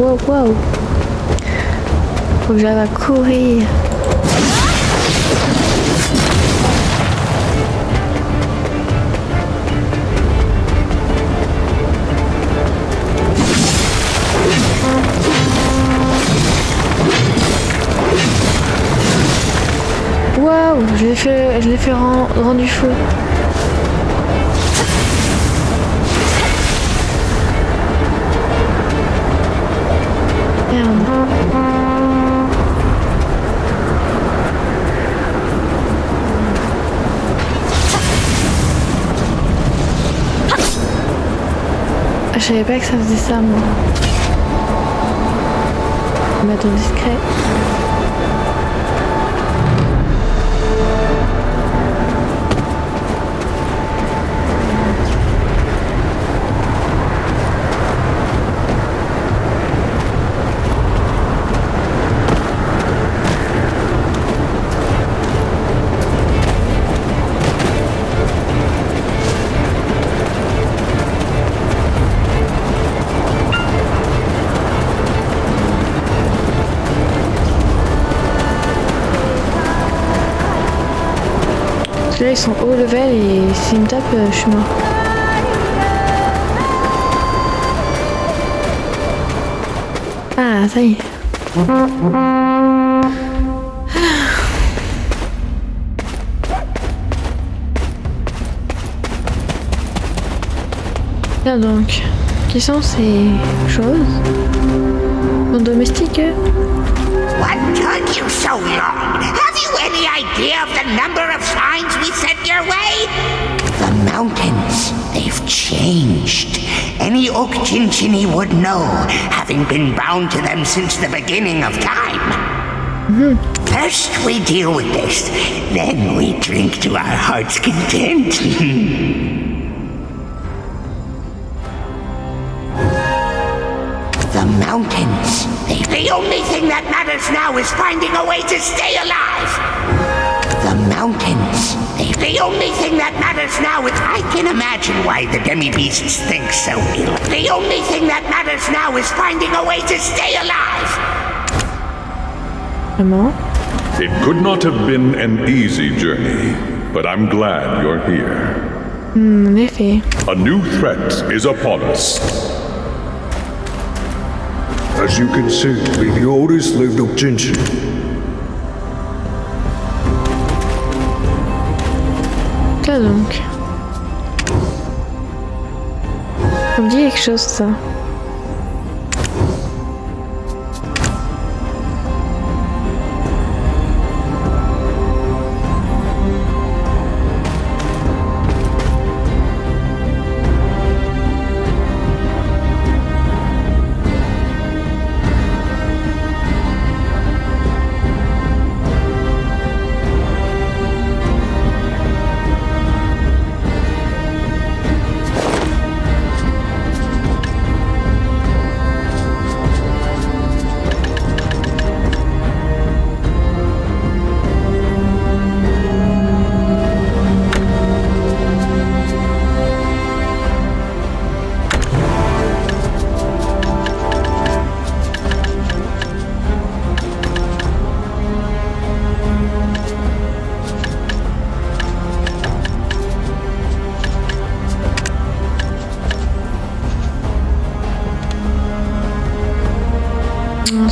[SPEAKER 1] wow, wow. Faut que j'arrive à courir. Waouh, je l'ai fait rendu fou. Merde. Je savais pas que ça faisait ça, moi. Je vais mettre au discret. Là ils sont haut level et s'ils me tapent, je suis mort. Ah, ça y est. Là donc, qui sont ces choses? Mon domestique?
[SPEAKER 15] What took you so long? Have you any idea of the number of signs we sent your way? The mountains, they've changed. Any Oak Chinchini would know, having been bound to them since the beginning of time. First we deal with this, then we drink to our heart's content. The mountains. The only thing that matters now is finding a way to stay alive. The mountains. The only thing that matters now is I can imagine why the demi-beasts think so ill. The only thing that matters now is finding a way to stay alive.
[SPEAKER 13] It could not have been an easy journey, but I'm glad you're here.
[SPEAKER 1] En effet.
[SPEAKER 13] A new threat is upon us.
[SPEAKER 16] As you can see, we the oldest lived Oak Chinchini.
[SPEAKER 1] Là donc. Ça me dit quelque chose ça.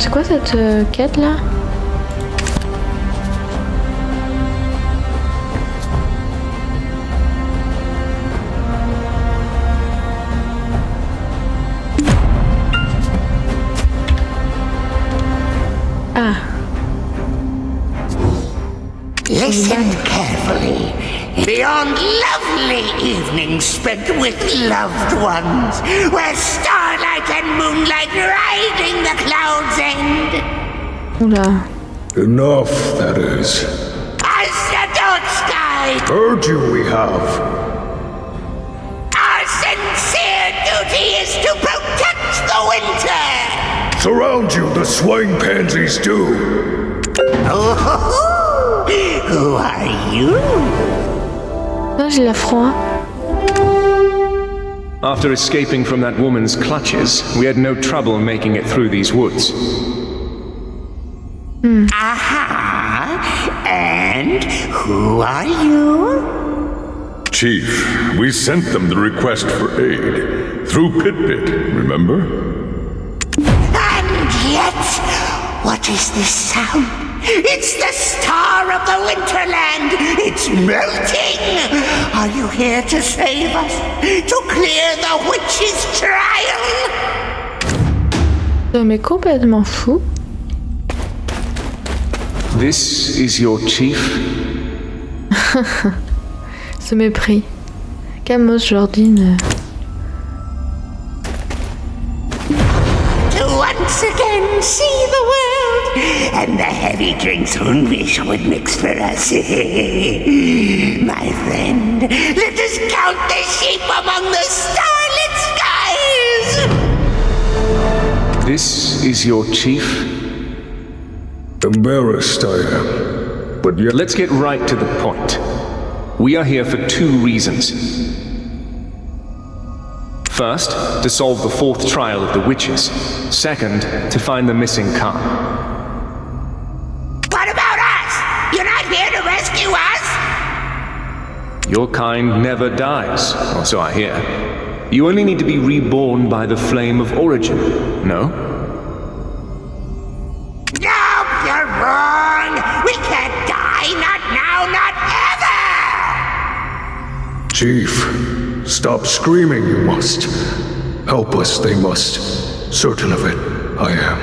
[SPEAKER 1] C'est quoi cette quête là? Ah.
[SPEAKER 15] Listen carefully. Beyond lovely evenings spent with loved ones, where starlight and moonlight riding the cloud's end.
[SPEAKER 1] Oula.
[SPEAKER 16] Enough, that is.
[SPEAKER 15] Asadotskite!
[SPEAKER 16] Heard you, we have.
[SPEAKER 15] Our sincere duty is to protect the winter!
[SPEAKER 16] Surround you, the swine pansies do.
[SPEAKER 15] Oh, who are you?
[SPEAKER 1] Non, j'ai la froid.
[SPEAKER 8] After escaping from that woman's clutches, we had no trouble making it through these woods.
[SPEAKER 15] Aha! And who are you?
[SPEAKER 13] Chief, we sent them the request for aid. Through Pit-Pit, remember?
[SPEAKER 15] And yet, what is this sound? It's the star of the Winterland! It's melting! Are you here to save us? To clear the witch's trial?
[SPEAKER 1] Mais complètement fou.
[SPEAKER 8] This is your chief?
[SPEAKER 1] Ce mépris. Camos Jordine.
[SPEAKER 15] To once again see the world, and the heavy drinks Hunwish would mix for us. My friend, let us count the sheep among the starlit skies!
[SPEAKER 8] This is your chief?
[SPEAKER 16] Embarrassed I am, but yet...
[SPEAKER 8] Let's get right to the point. We are here for 2 reasons. First, to solve the 4th trial of the witches. Second, to find the missing car.
[SPEAKER 15] What about us? You're not here to rescue us?
[SPEAKER 8] Your kind never dies, or so I hear. You only need to be reborn by the flame of origin, no?
[SPEAKER 15] No, you're wrong! We can't die, not now, not ever!
[SPEAKER 16] Chief, stop screaming, you must. Help us, they must. Certain of it, I am.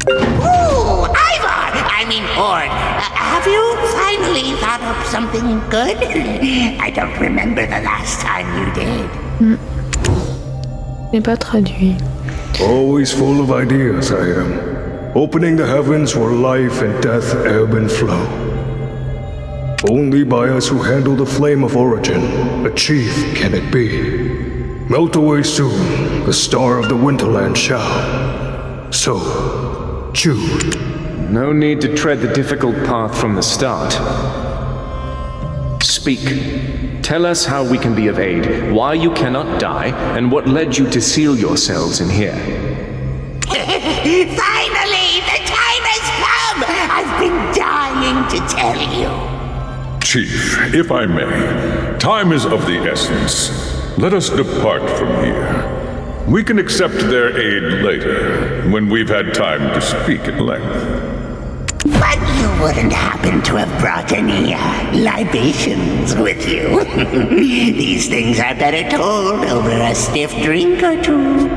[SPEAKER 15] Ooh, Ivar! I mean, Horde. Have you finally thought up something good? I don't remember the last time you did.
[SPEAKER 1] N'est pas traduit.
[SPEAKER 16] Always full of ideas, I am. Opening the heavens where life and death ebb and flow. Only by us who handle the flame of origin, a chief can it be. Melt away soon, the star of the Winterland shall. So, choose.
[SPEAKER 8] No need to tread the difficult path from the start. Speak. Tell us how we can be of aid, why you cannot die, and what led you to seal yourselves in here.
[SPEAKER 15] Finally, the time has come! I've been dying to tell you.
[SPEAKER 13] Chief, if I may, time is of the essence. Let us depart from here. We can accept their aid later, when we've had time to speak at length.
[SPEAKER 15] But you wouldn't happen to have brought any libations with you. These things are better told over a stiff drink or two.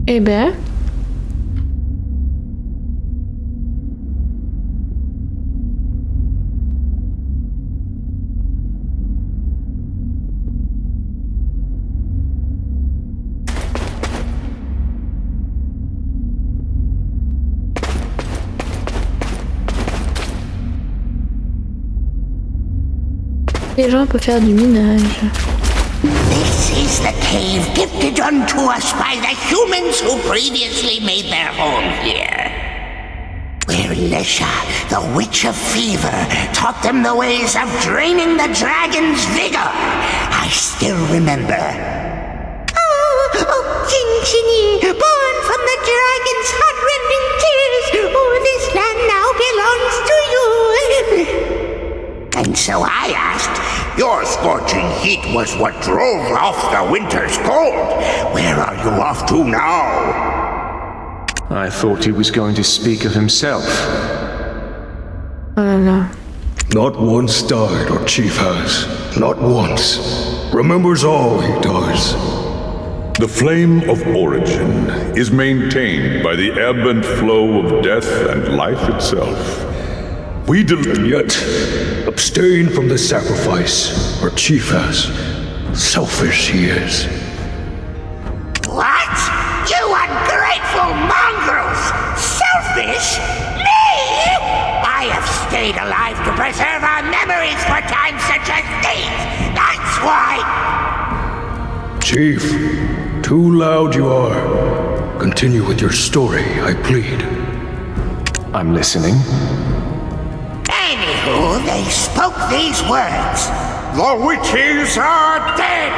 [SPEAKER 1] Eh ben... Les gens peuvent faire du minage.
[SPEAKER 15] This is the cave gifted unto us by the humans who previously made their home here. Where Lesha, the Witch of Fever, taught them the ways of draining the dragon's vigor. I still remember. Oh, Jinjini, born from the dragon's heart-rending tears. Oh, this land now belongs to you. And so I asked,
[SPEAKER 17] your scorching heat was what drove off the winter's cold. Where are you off to now?
[SPEAKER 8] I thought he was going to speak of himself.
[SPEAKER 1] Oh là là.
[SPEAKER 16] Not once died our chief has. Not once. Remembers all he does.
[SPEAKER 13] The flame of origin is maintained by the ebb and flow of death and life itself.
[SPEAKER 16] We and yet abstain from the sacrifice our chief has. Selfish he is.
[SPEAKER 15] What? You ungrateful mongrels! Selfish? Me? I have stayed alive to preserve our memories for times such as these. That's why.
[SPEAKER 16] Chief, too loud you are. Continue with your story, I plead.
[SPEAKER 8] I'm listening.
[SPEAKER 15] Anywho, they spoke these words. The witches are dead.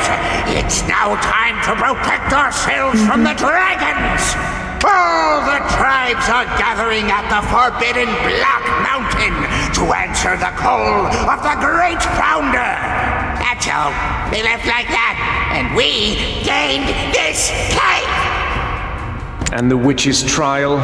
[SPEAKER 15] It's now time to protect ourselves from the dragons. All the tribes are gathering at the forbidden Black Mountain to answer the call of the great founder. That's all. They left like that, and we gained this cave.
[SPEAKER 8] And the witch's trial?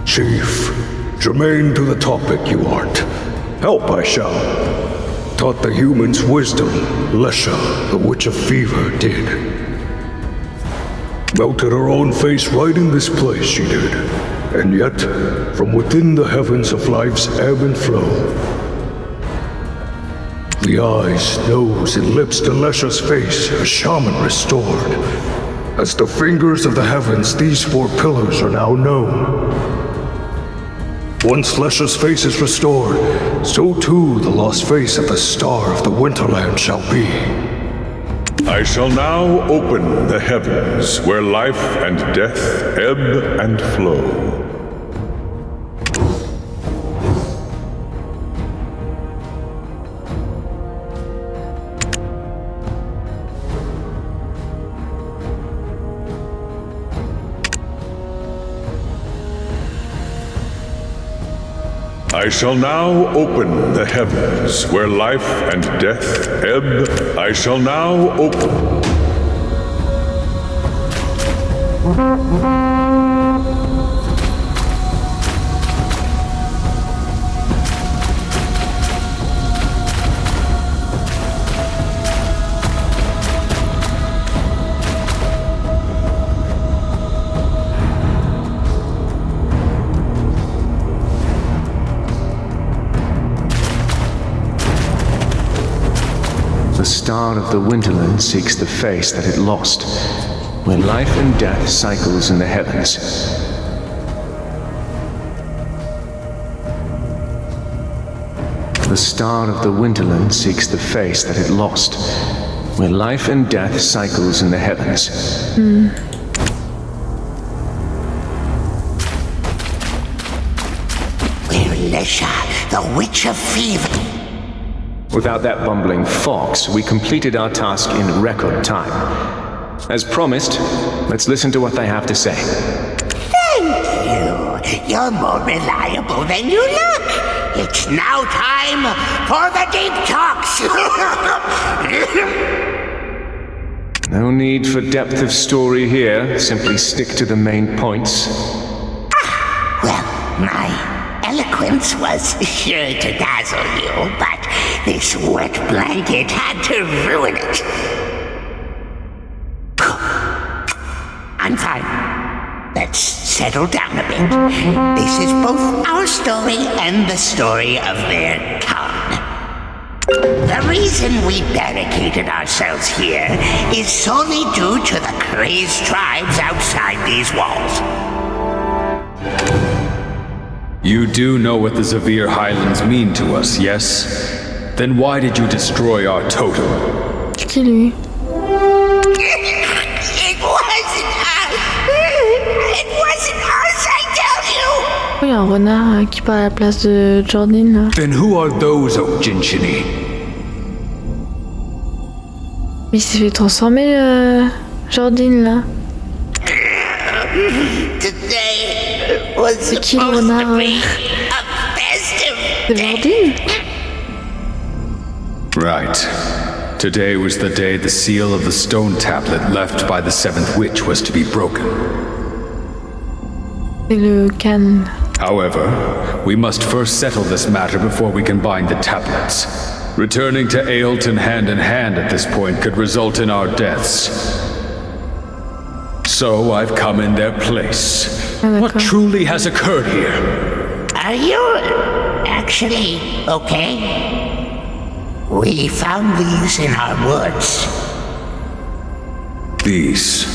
[SPEAKER 16] Chief, germane to the topic you aren't. Help I shall. Taught the humans wisdom, Lesha, the Witch of Fever, did. Melted her own face right in this place, she did. And yet, from within the heavens of life's ebb and flow, the eyes, nose, and lips to Lesha's face a shaman restored. As the fingers of the heavens, these four pillars are now known. Once Lesha's face is restored, so too the lost face of the star of the Winterland shall be.
[SPEAKER 13] I shall now open the heavens where life and death ebb and flow. I shall now open the heavens where life and death ebb. I shall now open.
[SPEAKER 8] The star of the Winterland seeks the face that it lost, where life and death cycles in the heavens. The star of the Winterland seeks the face that it lost, where life and death cycles in the heavens.
[SPEAKER 15] Where Lesha, the Witch of Fever.
[SPEAKER 8] Without that bumbling fox, we completed our task in record time. As promised, let's listen to what they have to say.
[SPEAKER 15] Thank you. You're more reliable than you look. It's now time for the deep talks.
[SPEAKER 8] No need for depth of story here. Simply stick to the main points.
[SPEAKER 15] Well, my eloquence was sure to dazzle you, but this wet blanket had to ruin it. I'm fine. Let's settle down a bit. This is both our story and the story of their town. The reason we barricaded ourselves here is solely due to the crazed tribes outside these walls.
[SPEAKER 3] You do know what the Zavir Highlands mean to us, yes? Then why did you destroy our totem?
[SPEAKER 1] Qui lui?
[SPEAKER 15] It wasn't us! It wasn't us, I tell you!
[SPEAKER 1] Oh, il y a un renard qui parle à la place de Jordan là.
[SPEAKER 14] Then who are those Okjinchini?
[SPEAKER 1] Mais il s'est fait transformer Jordan là.
[SPEAKER 15] Today was
[SPEAKER 1] C'est qui le renard? C'est Jordan?
[SPEAKER 3] Right. Today was the day the seal of the stone tablet left by the seventh witch was to be broken.
[SPEAKER 1] C'est le can.
[SPEAKER 3] However, we must first settle this matter before we can bind the tablets. Returning to Ailton hand in hand at this point could result in our deaths. So I've come in their place. What truly has occurred here?
[SPEAKER 15] Are you actually okay? We found these in our woods.
[SPEAKER 3] These.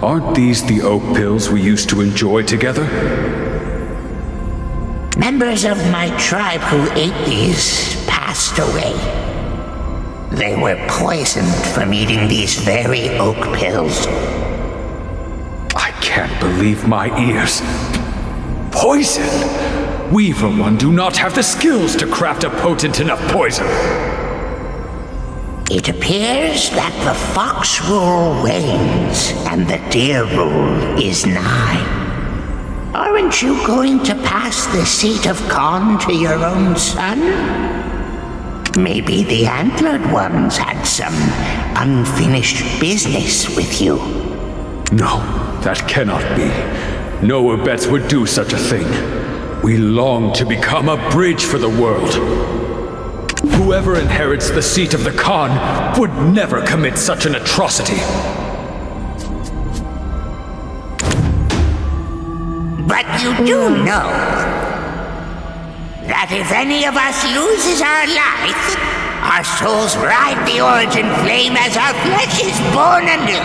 [SPEAKER 3] Aren't these the oak pills we used to enjoy together?
[SPEAKER 15] Members of my tribe who ate these passed away. They were poisoned from eating these very oak pills.
[SPEAKER 3] I can't believe my ears. Poison! We, for one, do not have the skills to craft a potent enough poison.
[SPEAKER 15] It appears that the fox rule wanes and the deer rule is nigh. Aren't you going to pass the seat of Khan to your own son? Maybe the antlered ones had some unfinished business with you.
[SPEAKER 3] No, that cannot be. No Abets would do such a thing. We long to become a bridge for the world. Whoever inherits the seat of the Khan would never commit such an atrocity.
[SPEAKER 15] But you do know that if any of us loses our life, our souls ride the origin flame as our flesh is born anew.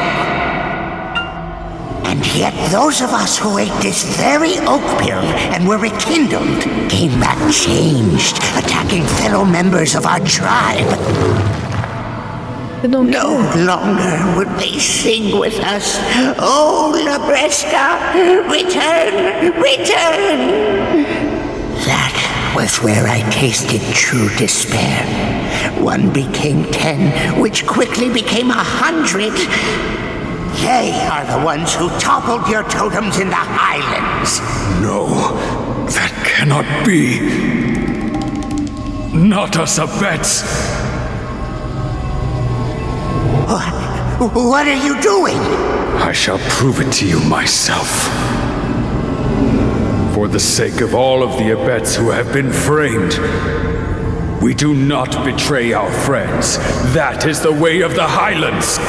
[SPEAKER 15] And yet those of us who ate this very oak pill and were rekindled came back changed, attacking fellow members of our tribe. No longer would they sing with us, "Oh, Labreska, return, return!" That was where I tasted true despair. One became 10, which quickly became 100. They are the ones who toppled your totems in the highlands.
[SPEAKER 3] No, that cannot be. Not us Abets.
[SPEAKER 15] What are you doing?
[SPEAKER 3] I shall prove it to you myself. For the sake of all of the Abets who have been framed, we do not betray our friends. That is the way of the Highlands.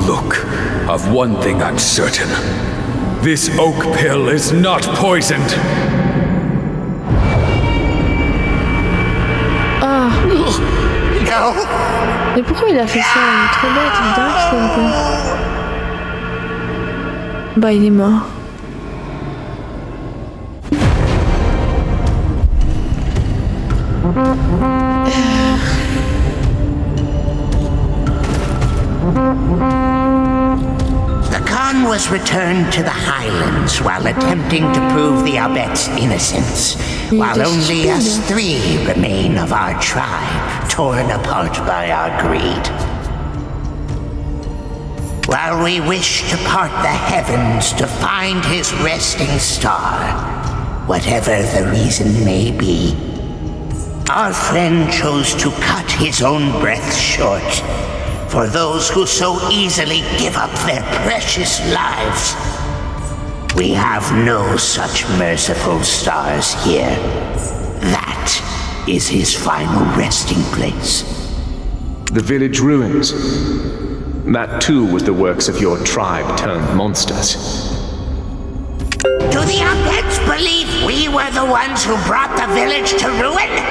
[SPEAKER 3] Look, of one thing I'm certain. This oak pill is not poisoned.
[SPEAKER 1] Ah.
[SPEAKER 15] No.
[SPEAKER 1] Mais pourquoi il a fait ça? Il est trop bête, il dingue ça un peu. Bah il est mort.
[SPEAKER 15] The Khan was returned to the Highlands while attempting to prove the Abet's innocence, while only us 3 remain of our tribe, torn apart by our greed. While we wish to part the heavens to find his resting star, whatever the reason may be, our friend chose to cut his own breath short. For those who so easily give up their precious lives. We have no such merciful stars here. That is his final resting place.
[SPEAKER 8] The village ruins. That too was the works of your tribe turned monsters.
[SPEAKER 15] Do the Abets believe we were the ones who brought the village to ruin?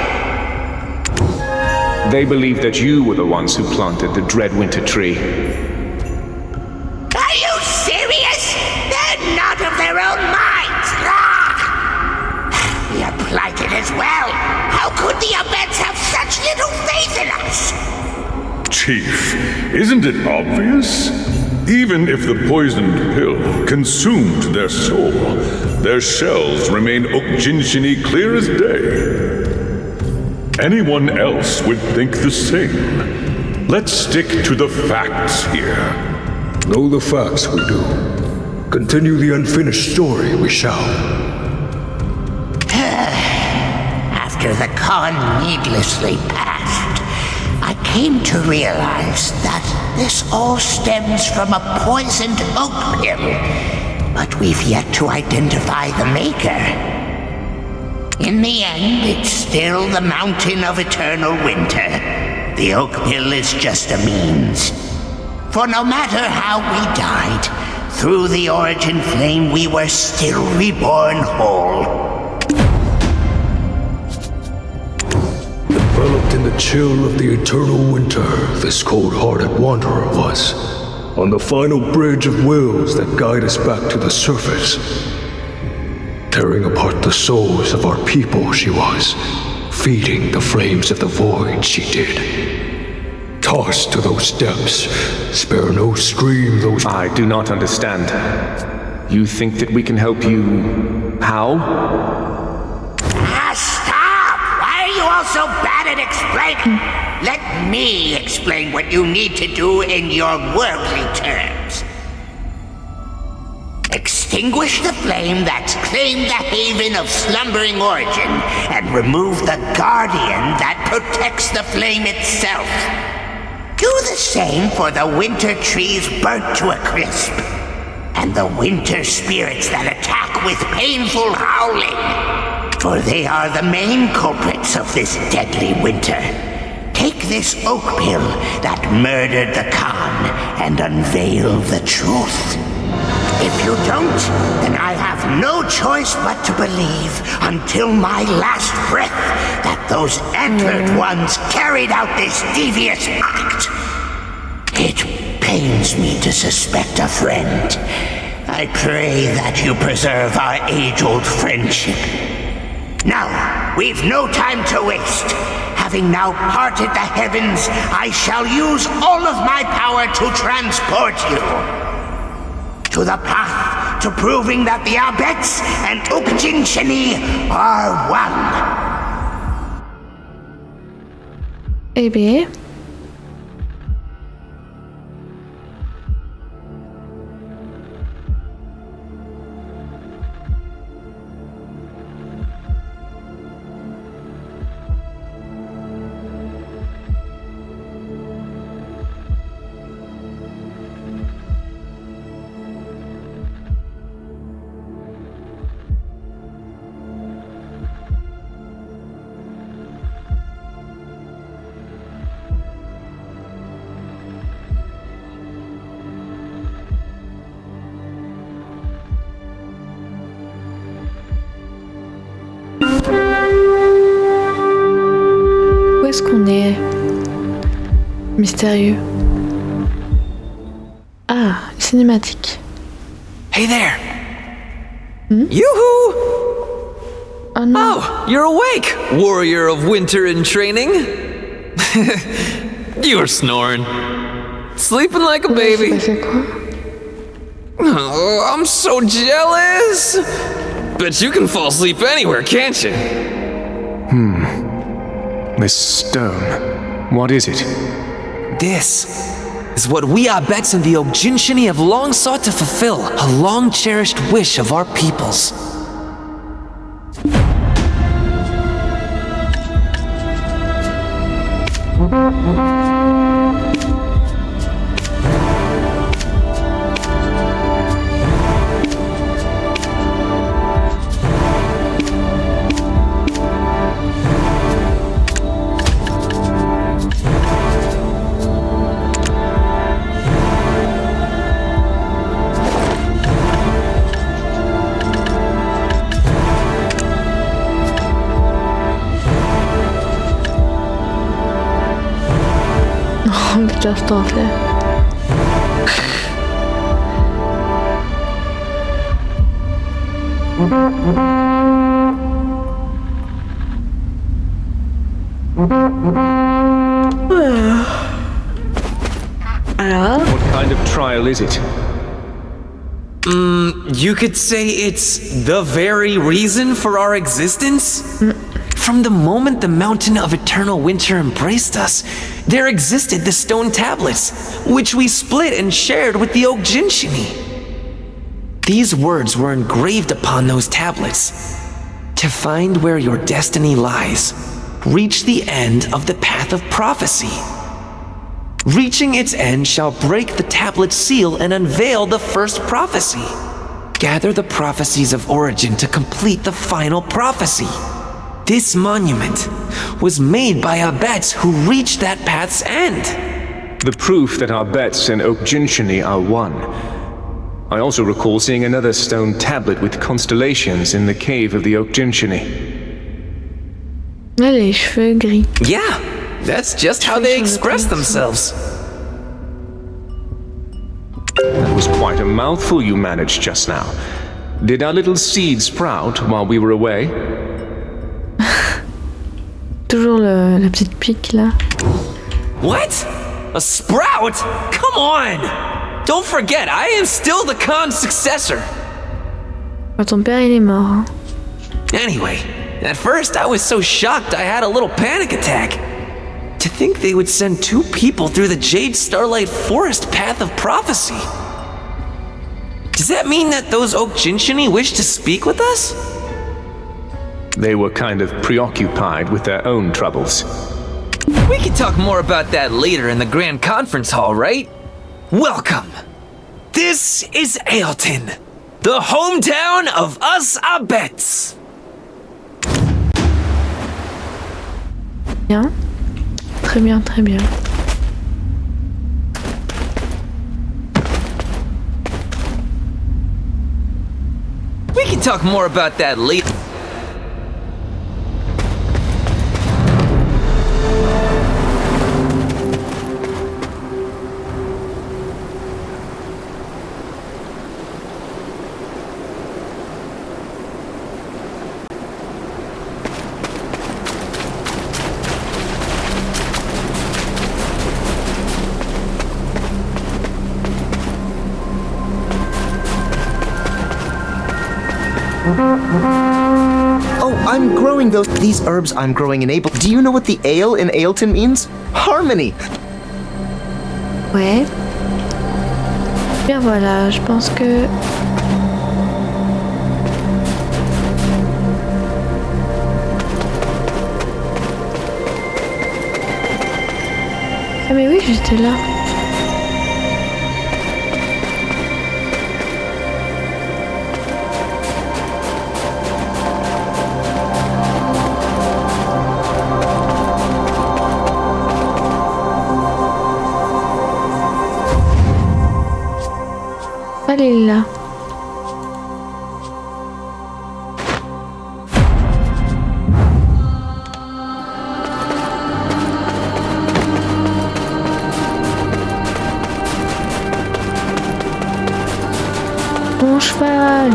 [SPEAKER 8] They believe that you were the ones who planted the dread winter tree.
[SPEAKER 15] Are you serious? They're not of their own minds! We are plighted as well. How could the Abets have such little faith in us?
[SPEAKER 13] Chief, isn't it obvious? Even if the poisoned pill consumed their soul, their shells remain Okjinshini clear as day. Anyone else would think the same. Let's stick to the facts here.
[SPEAKER 16] Know the facts we do. Continue the unfinished story we shall.
[SPEAKER 15] After the Khan needlessly passed, I came to realize that this all stems from a poisoned oak pill, but we've yet to identify the maker. In the end, it's still the Mountain of Eternal Winter. The oak pill is just a means. For no matter how we died, through the origin flame we were still reborn whole.
[SPEAKER 16] Developed in in the chill of the eternal winter this cold-hearted wanderer was, on the final bridge of wills that guide us back to the surface. Tearing apart the souls of our people she was, feeding the flames of the void she did. Tossed to those depths, spare no stream those...
[SPEAKER 8] I do not understand. You think that we can help you... how?
[SPEAKER 15] Stop! Why are you all so bad at explaining? Let me explain what you need to do in your worldly terms. Extinguish the flame that's claimed the haven of slumbering origin, and remove the guardian that protects the flame itself. Do the same for the winter trees burnt to a crisp, and the winter spirits that attack with painful howling, for they are the main culprits of this deadly winter. Take this oak pill that murdered the Khan and unveil the truth. If you don't, then I have no choice but to believe, until my last breath, that those antlered ones carried out this devious act. It pains me to suspect a friend. I pray that you preserve our age-old friendship. Now, we've no time to waste. Having now parted the heavens, I shall use all of my power to transport you to the path to proving that the Abets and Ukjinchini are one.
[SPEAKER 1] Eh bien. Où est-ce qu'on est? Mystérieux. Ah, cinématique.
[SPEAKER 6] Hey there!
[SPEAKER 1] Hmm?
[SPEAKER 6] Yoo-hoo!
[SPEAKER 1] Oh no.
[SPEAKER 6] Oh, you're awake, warrior of winter in training. You were snoring. Sleeping like a baby. Oh, I'm so jealous! Bet you can fall asleep anywhere, can't you?
[SPEAKER 8] This stone, what is it?
[SPEAKER 6] This is what we Abets and the Ukjinchini have long sought to fulfill, a long-cherished wish of our peoples.
[SPEAKER 1] Just off it.
[SPEAKER 8] What kind of trial is it?
[SPEAKER 6] You could say it's the very reason for our existence? From the moment the Mountain of Eternal Winter embraced us, there existed the stone tablets, which we split and shared with the Ukjinchini. These words were engraved upon those tablets. To find where your destiny lies, reach the end of the path of prophecy. Reaching its end shall break the tablet's seal and unveil the first prophecy. Gather the prophecies of origin to complete the final prophecy. This monument was made by Abets who reached that path's end.
[SPEAKER 8] The proof that Abets and Ukjinchini are one. I also recall seeing another stone tablet with constellations in the cave of the Ukjinchini.
[SPEAKER 1] Les cheveux gris.
[SPEAKER 6] Yeah, That's just how they express themselves.
[SPEAKER 8] That was quite a mouthful you managed just now. Did our little seed sprout while we were away?
[SPEAKER 1] Toujours la petite pique là.
[SPEAKER 6] What? A sprout? Come on! Don't forget, I am still the Khan's successor.
[SPEAKER 1] Quand ton père il est mort. Hein.
[SPEAKER 6] Anyway, at first I was so shocked I had a little panic attack. To think they would send 2 people through the Jade Starlight Forest path of prophecy. Does that mean that those Oak Jinchini wish to speak with us?
[SPEAKER 8] They were kind of preoccupied with their own troubles.
[SPEAKER 6] We can talk more about that later in the Grand Conference Hall, right? Welcome! This is Ailton, the hometown of us Abets!
[SPEAKER 1] Bien. Très bien, très bien.
[SPEAKER 6] We can talk more about that later.
[SPEAKER 18] Oh, I'm growing these herbs I'm growing in Abel. Do you know what the ale in Ailton means? Harmony!
[SPEAKER 1] Ouais. Bien voilà, je pense que... Ah mais oui, j'étais là. Allez là. Mon cheval.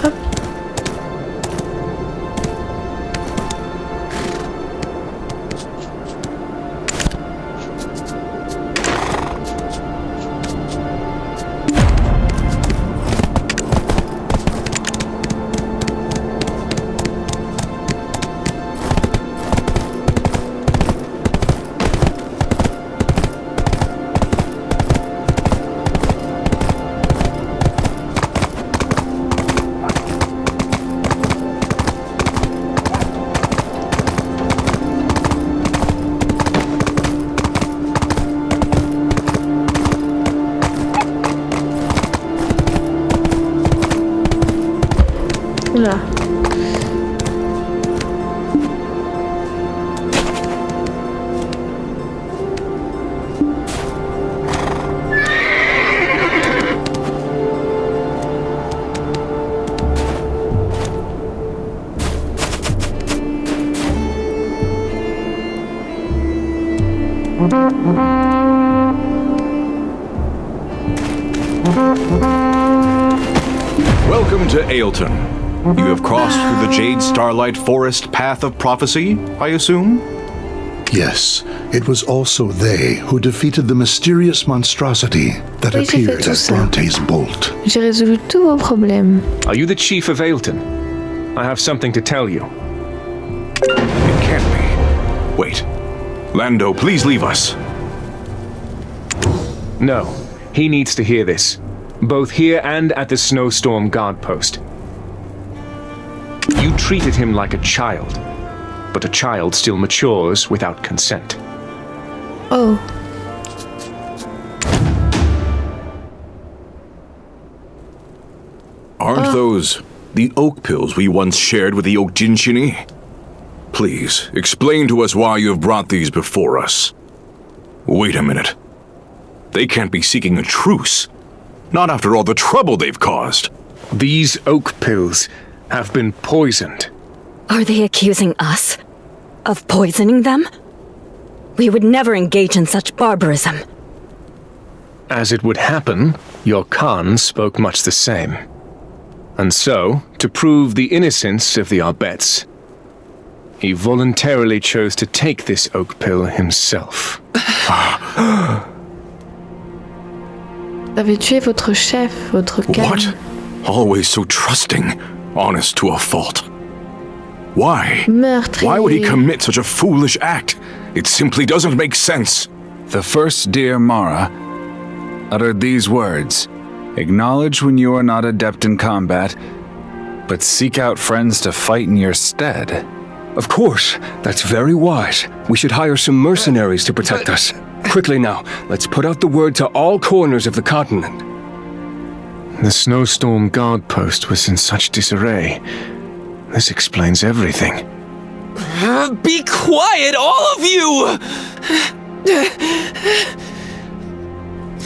[SPEAKER 1] Hop.
[SPEAKER 8] Welcome to Ailton. You have crossed through the Jade Starlight Forest path of prophecy, I assume?
[SPEAKER 9] Yes, it was also they who defeated the mysterious monstrosity that appeared as Dante's bolt.
[SPEAKER 1] J'ai résolu tous vos problèmes.
[SPEAKER 8] Are you the chief of Ailton? I have something to tell you. It can't be. Wait. Lando, please leave us. No, he needs to hear this. Both here and at the Snowstorm Guard Post. You treated him like a child, but a child still matures without consent.
[SPEAKER 1] Oh.
[SPEAKER 19] Aren't those the oak pills we once shared with the Oak Jinshini? Please, explain to us why you have brought these before us. Wait a minute. They can't be seeking a truce. Not after all the trouble they've caused.
[SPEAKER 8] These oak pills have been poisoned.
[SPEAKER 20] Are they accusing us of poisoning them? We would never engage in such barbarism.
[SPEAKER 8] As it would happen, your Khan spoke much the same. And so, to prove the innocence of the Arbets, he voluntarily chose to take this oak pill himself.
[SPEAKER 1] Vous avez tué votre chef, votre Khan.
[SPEAKER 19] What? Always so trusting, honest to a fault. Why?
[SPEAKER 1] Meurtrier.
[SPEAKER 19] Why would he commit such a foolish act? It simply doesn't make sense.
[SPEAKER 5] The first dear Mara uttered these words: "Acknowledge when you are not adept in combat, but seek out friends to fight in your stead."
[SPEAKER 21] Of course, that's very wise. We should hire some mercenaries to protect us. Quickly now, let's put out the word to all corners of the continent.
[SPEAKER 8] The Snowstorm Guard Post was in such disarray. This explains everything.
[SPEAKER 6] Be quiet, all of you!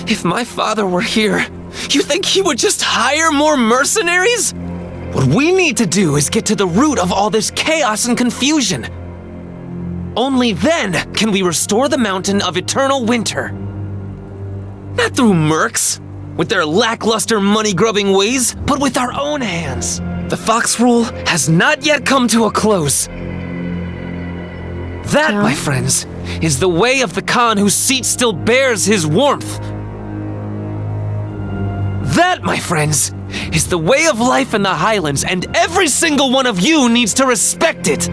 [SPEAKER 6] If my father were here, you think he would just hire more mercenaries? What we need to do is get to the root of all this chaos and confusion. Only then can we restore the mountain of eternal winter. Not through mercs, with their lackluster money-grubbing ways, but with our own hands. The Fox Rule has not yet come to a close. That, my friends, is the way of the Khan whose seat still bears his warmth. That, my friends, is the way of life in the Highlands, and every single one of you needs to respect it.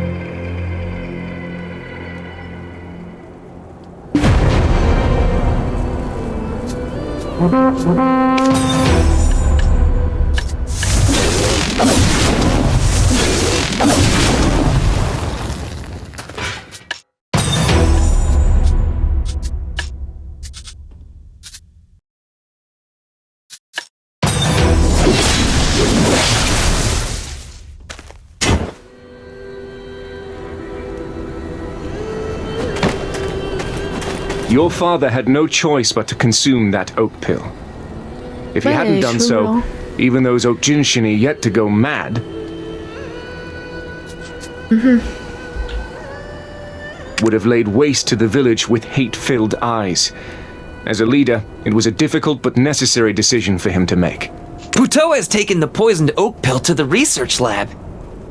[SPEAKER 8] Your father had no choice but to consume that oak pill. If he hadn't done so, even those Oak Jinshini yet to go mad would have laid waste to the village with hate-filled eyes. As a leader, it was a difficult but necessary decision for him to make.
[SPEAKER 6] Butoh has taken the poisoned oak pill to the research lab.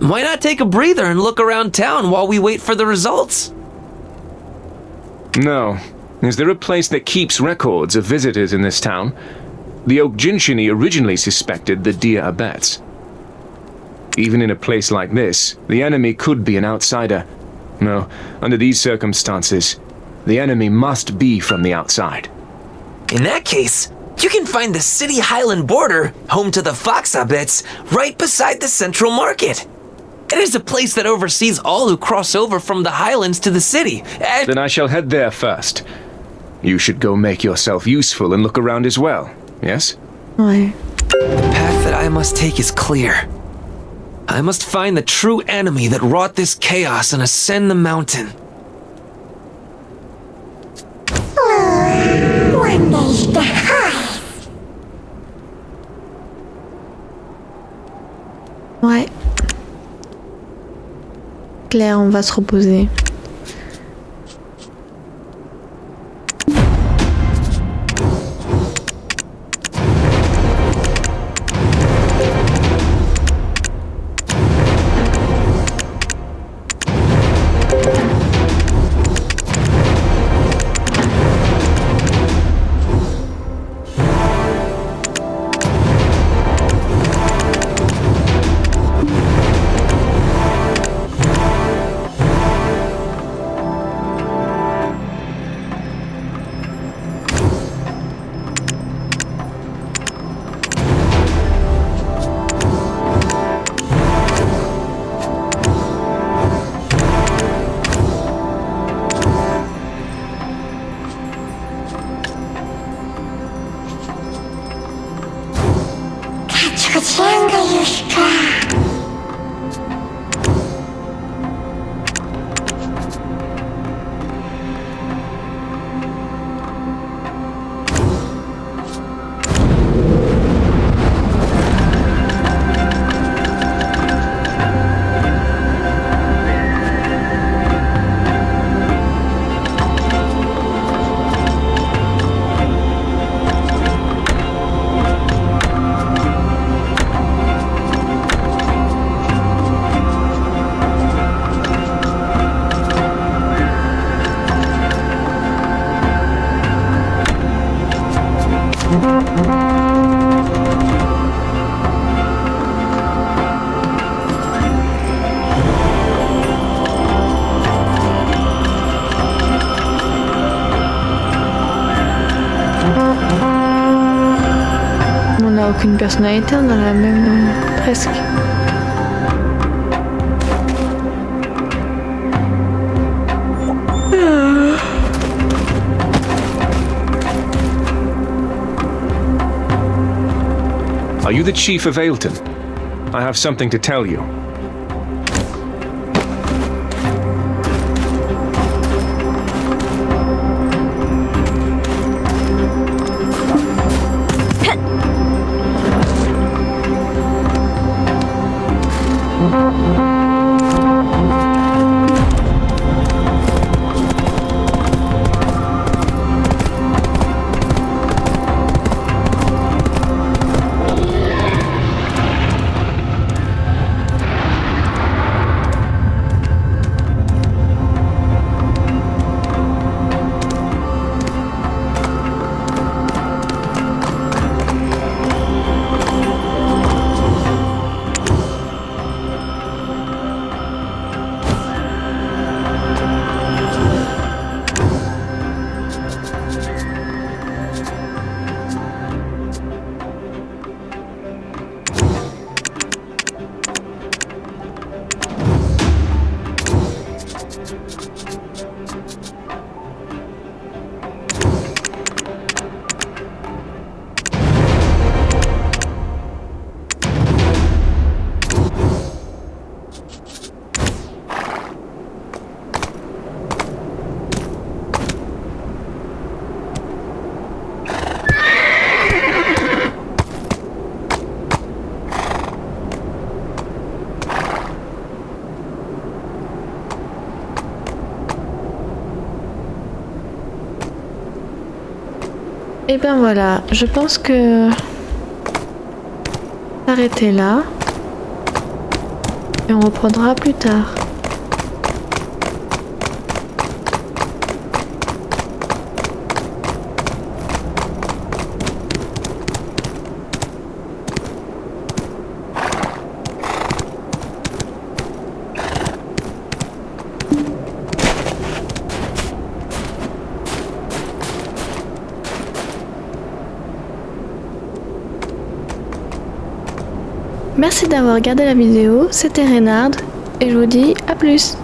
[SPEAKER 6] Why not take a breather and look around town while we wait for the results?
[SPEAKER 8] No. Is there a place that keeps records of visitors in this town? The Oak Jinshini originally suspected the dear Abets. Even in a place like this, the enemy could be an outsider. No, under these circumstances, the enemy must be from the outside.
[SPEAKER 6] In that case, you can find the city highland border, home to the Fox Abets, right beside the central market. It is a place that oversees all who cross over from the highlands to the city.
[SPEAKER 8] Then I shall head there first. You should go make yourself useful and look around as well, yes?
[SPEAKER 1] Ouais.
[SPEAKER 6] The path that I must take is clear. I must find the true enemy that wrought this chaos and ascend the mountain.
[SPEAKER 15] One needs to hide.
[SPEAKER 1] Ouais. Claire, on va se reposer. On n'a aucune personnalité, on a la même presque.
[SPEAKER 8] Are you the chief of Ailton? I have something to tell you.
[SPEAKER 1] Et ben voilà, je pense que arrêtez là et on reprendra plus tard. Merci d'avoir regardé la vidéo, c'était Renarda et je vous dis à plus.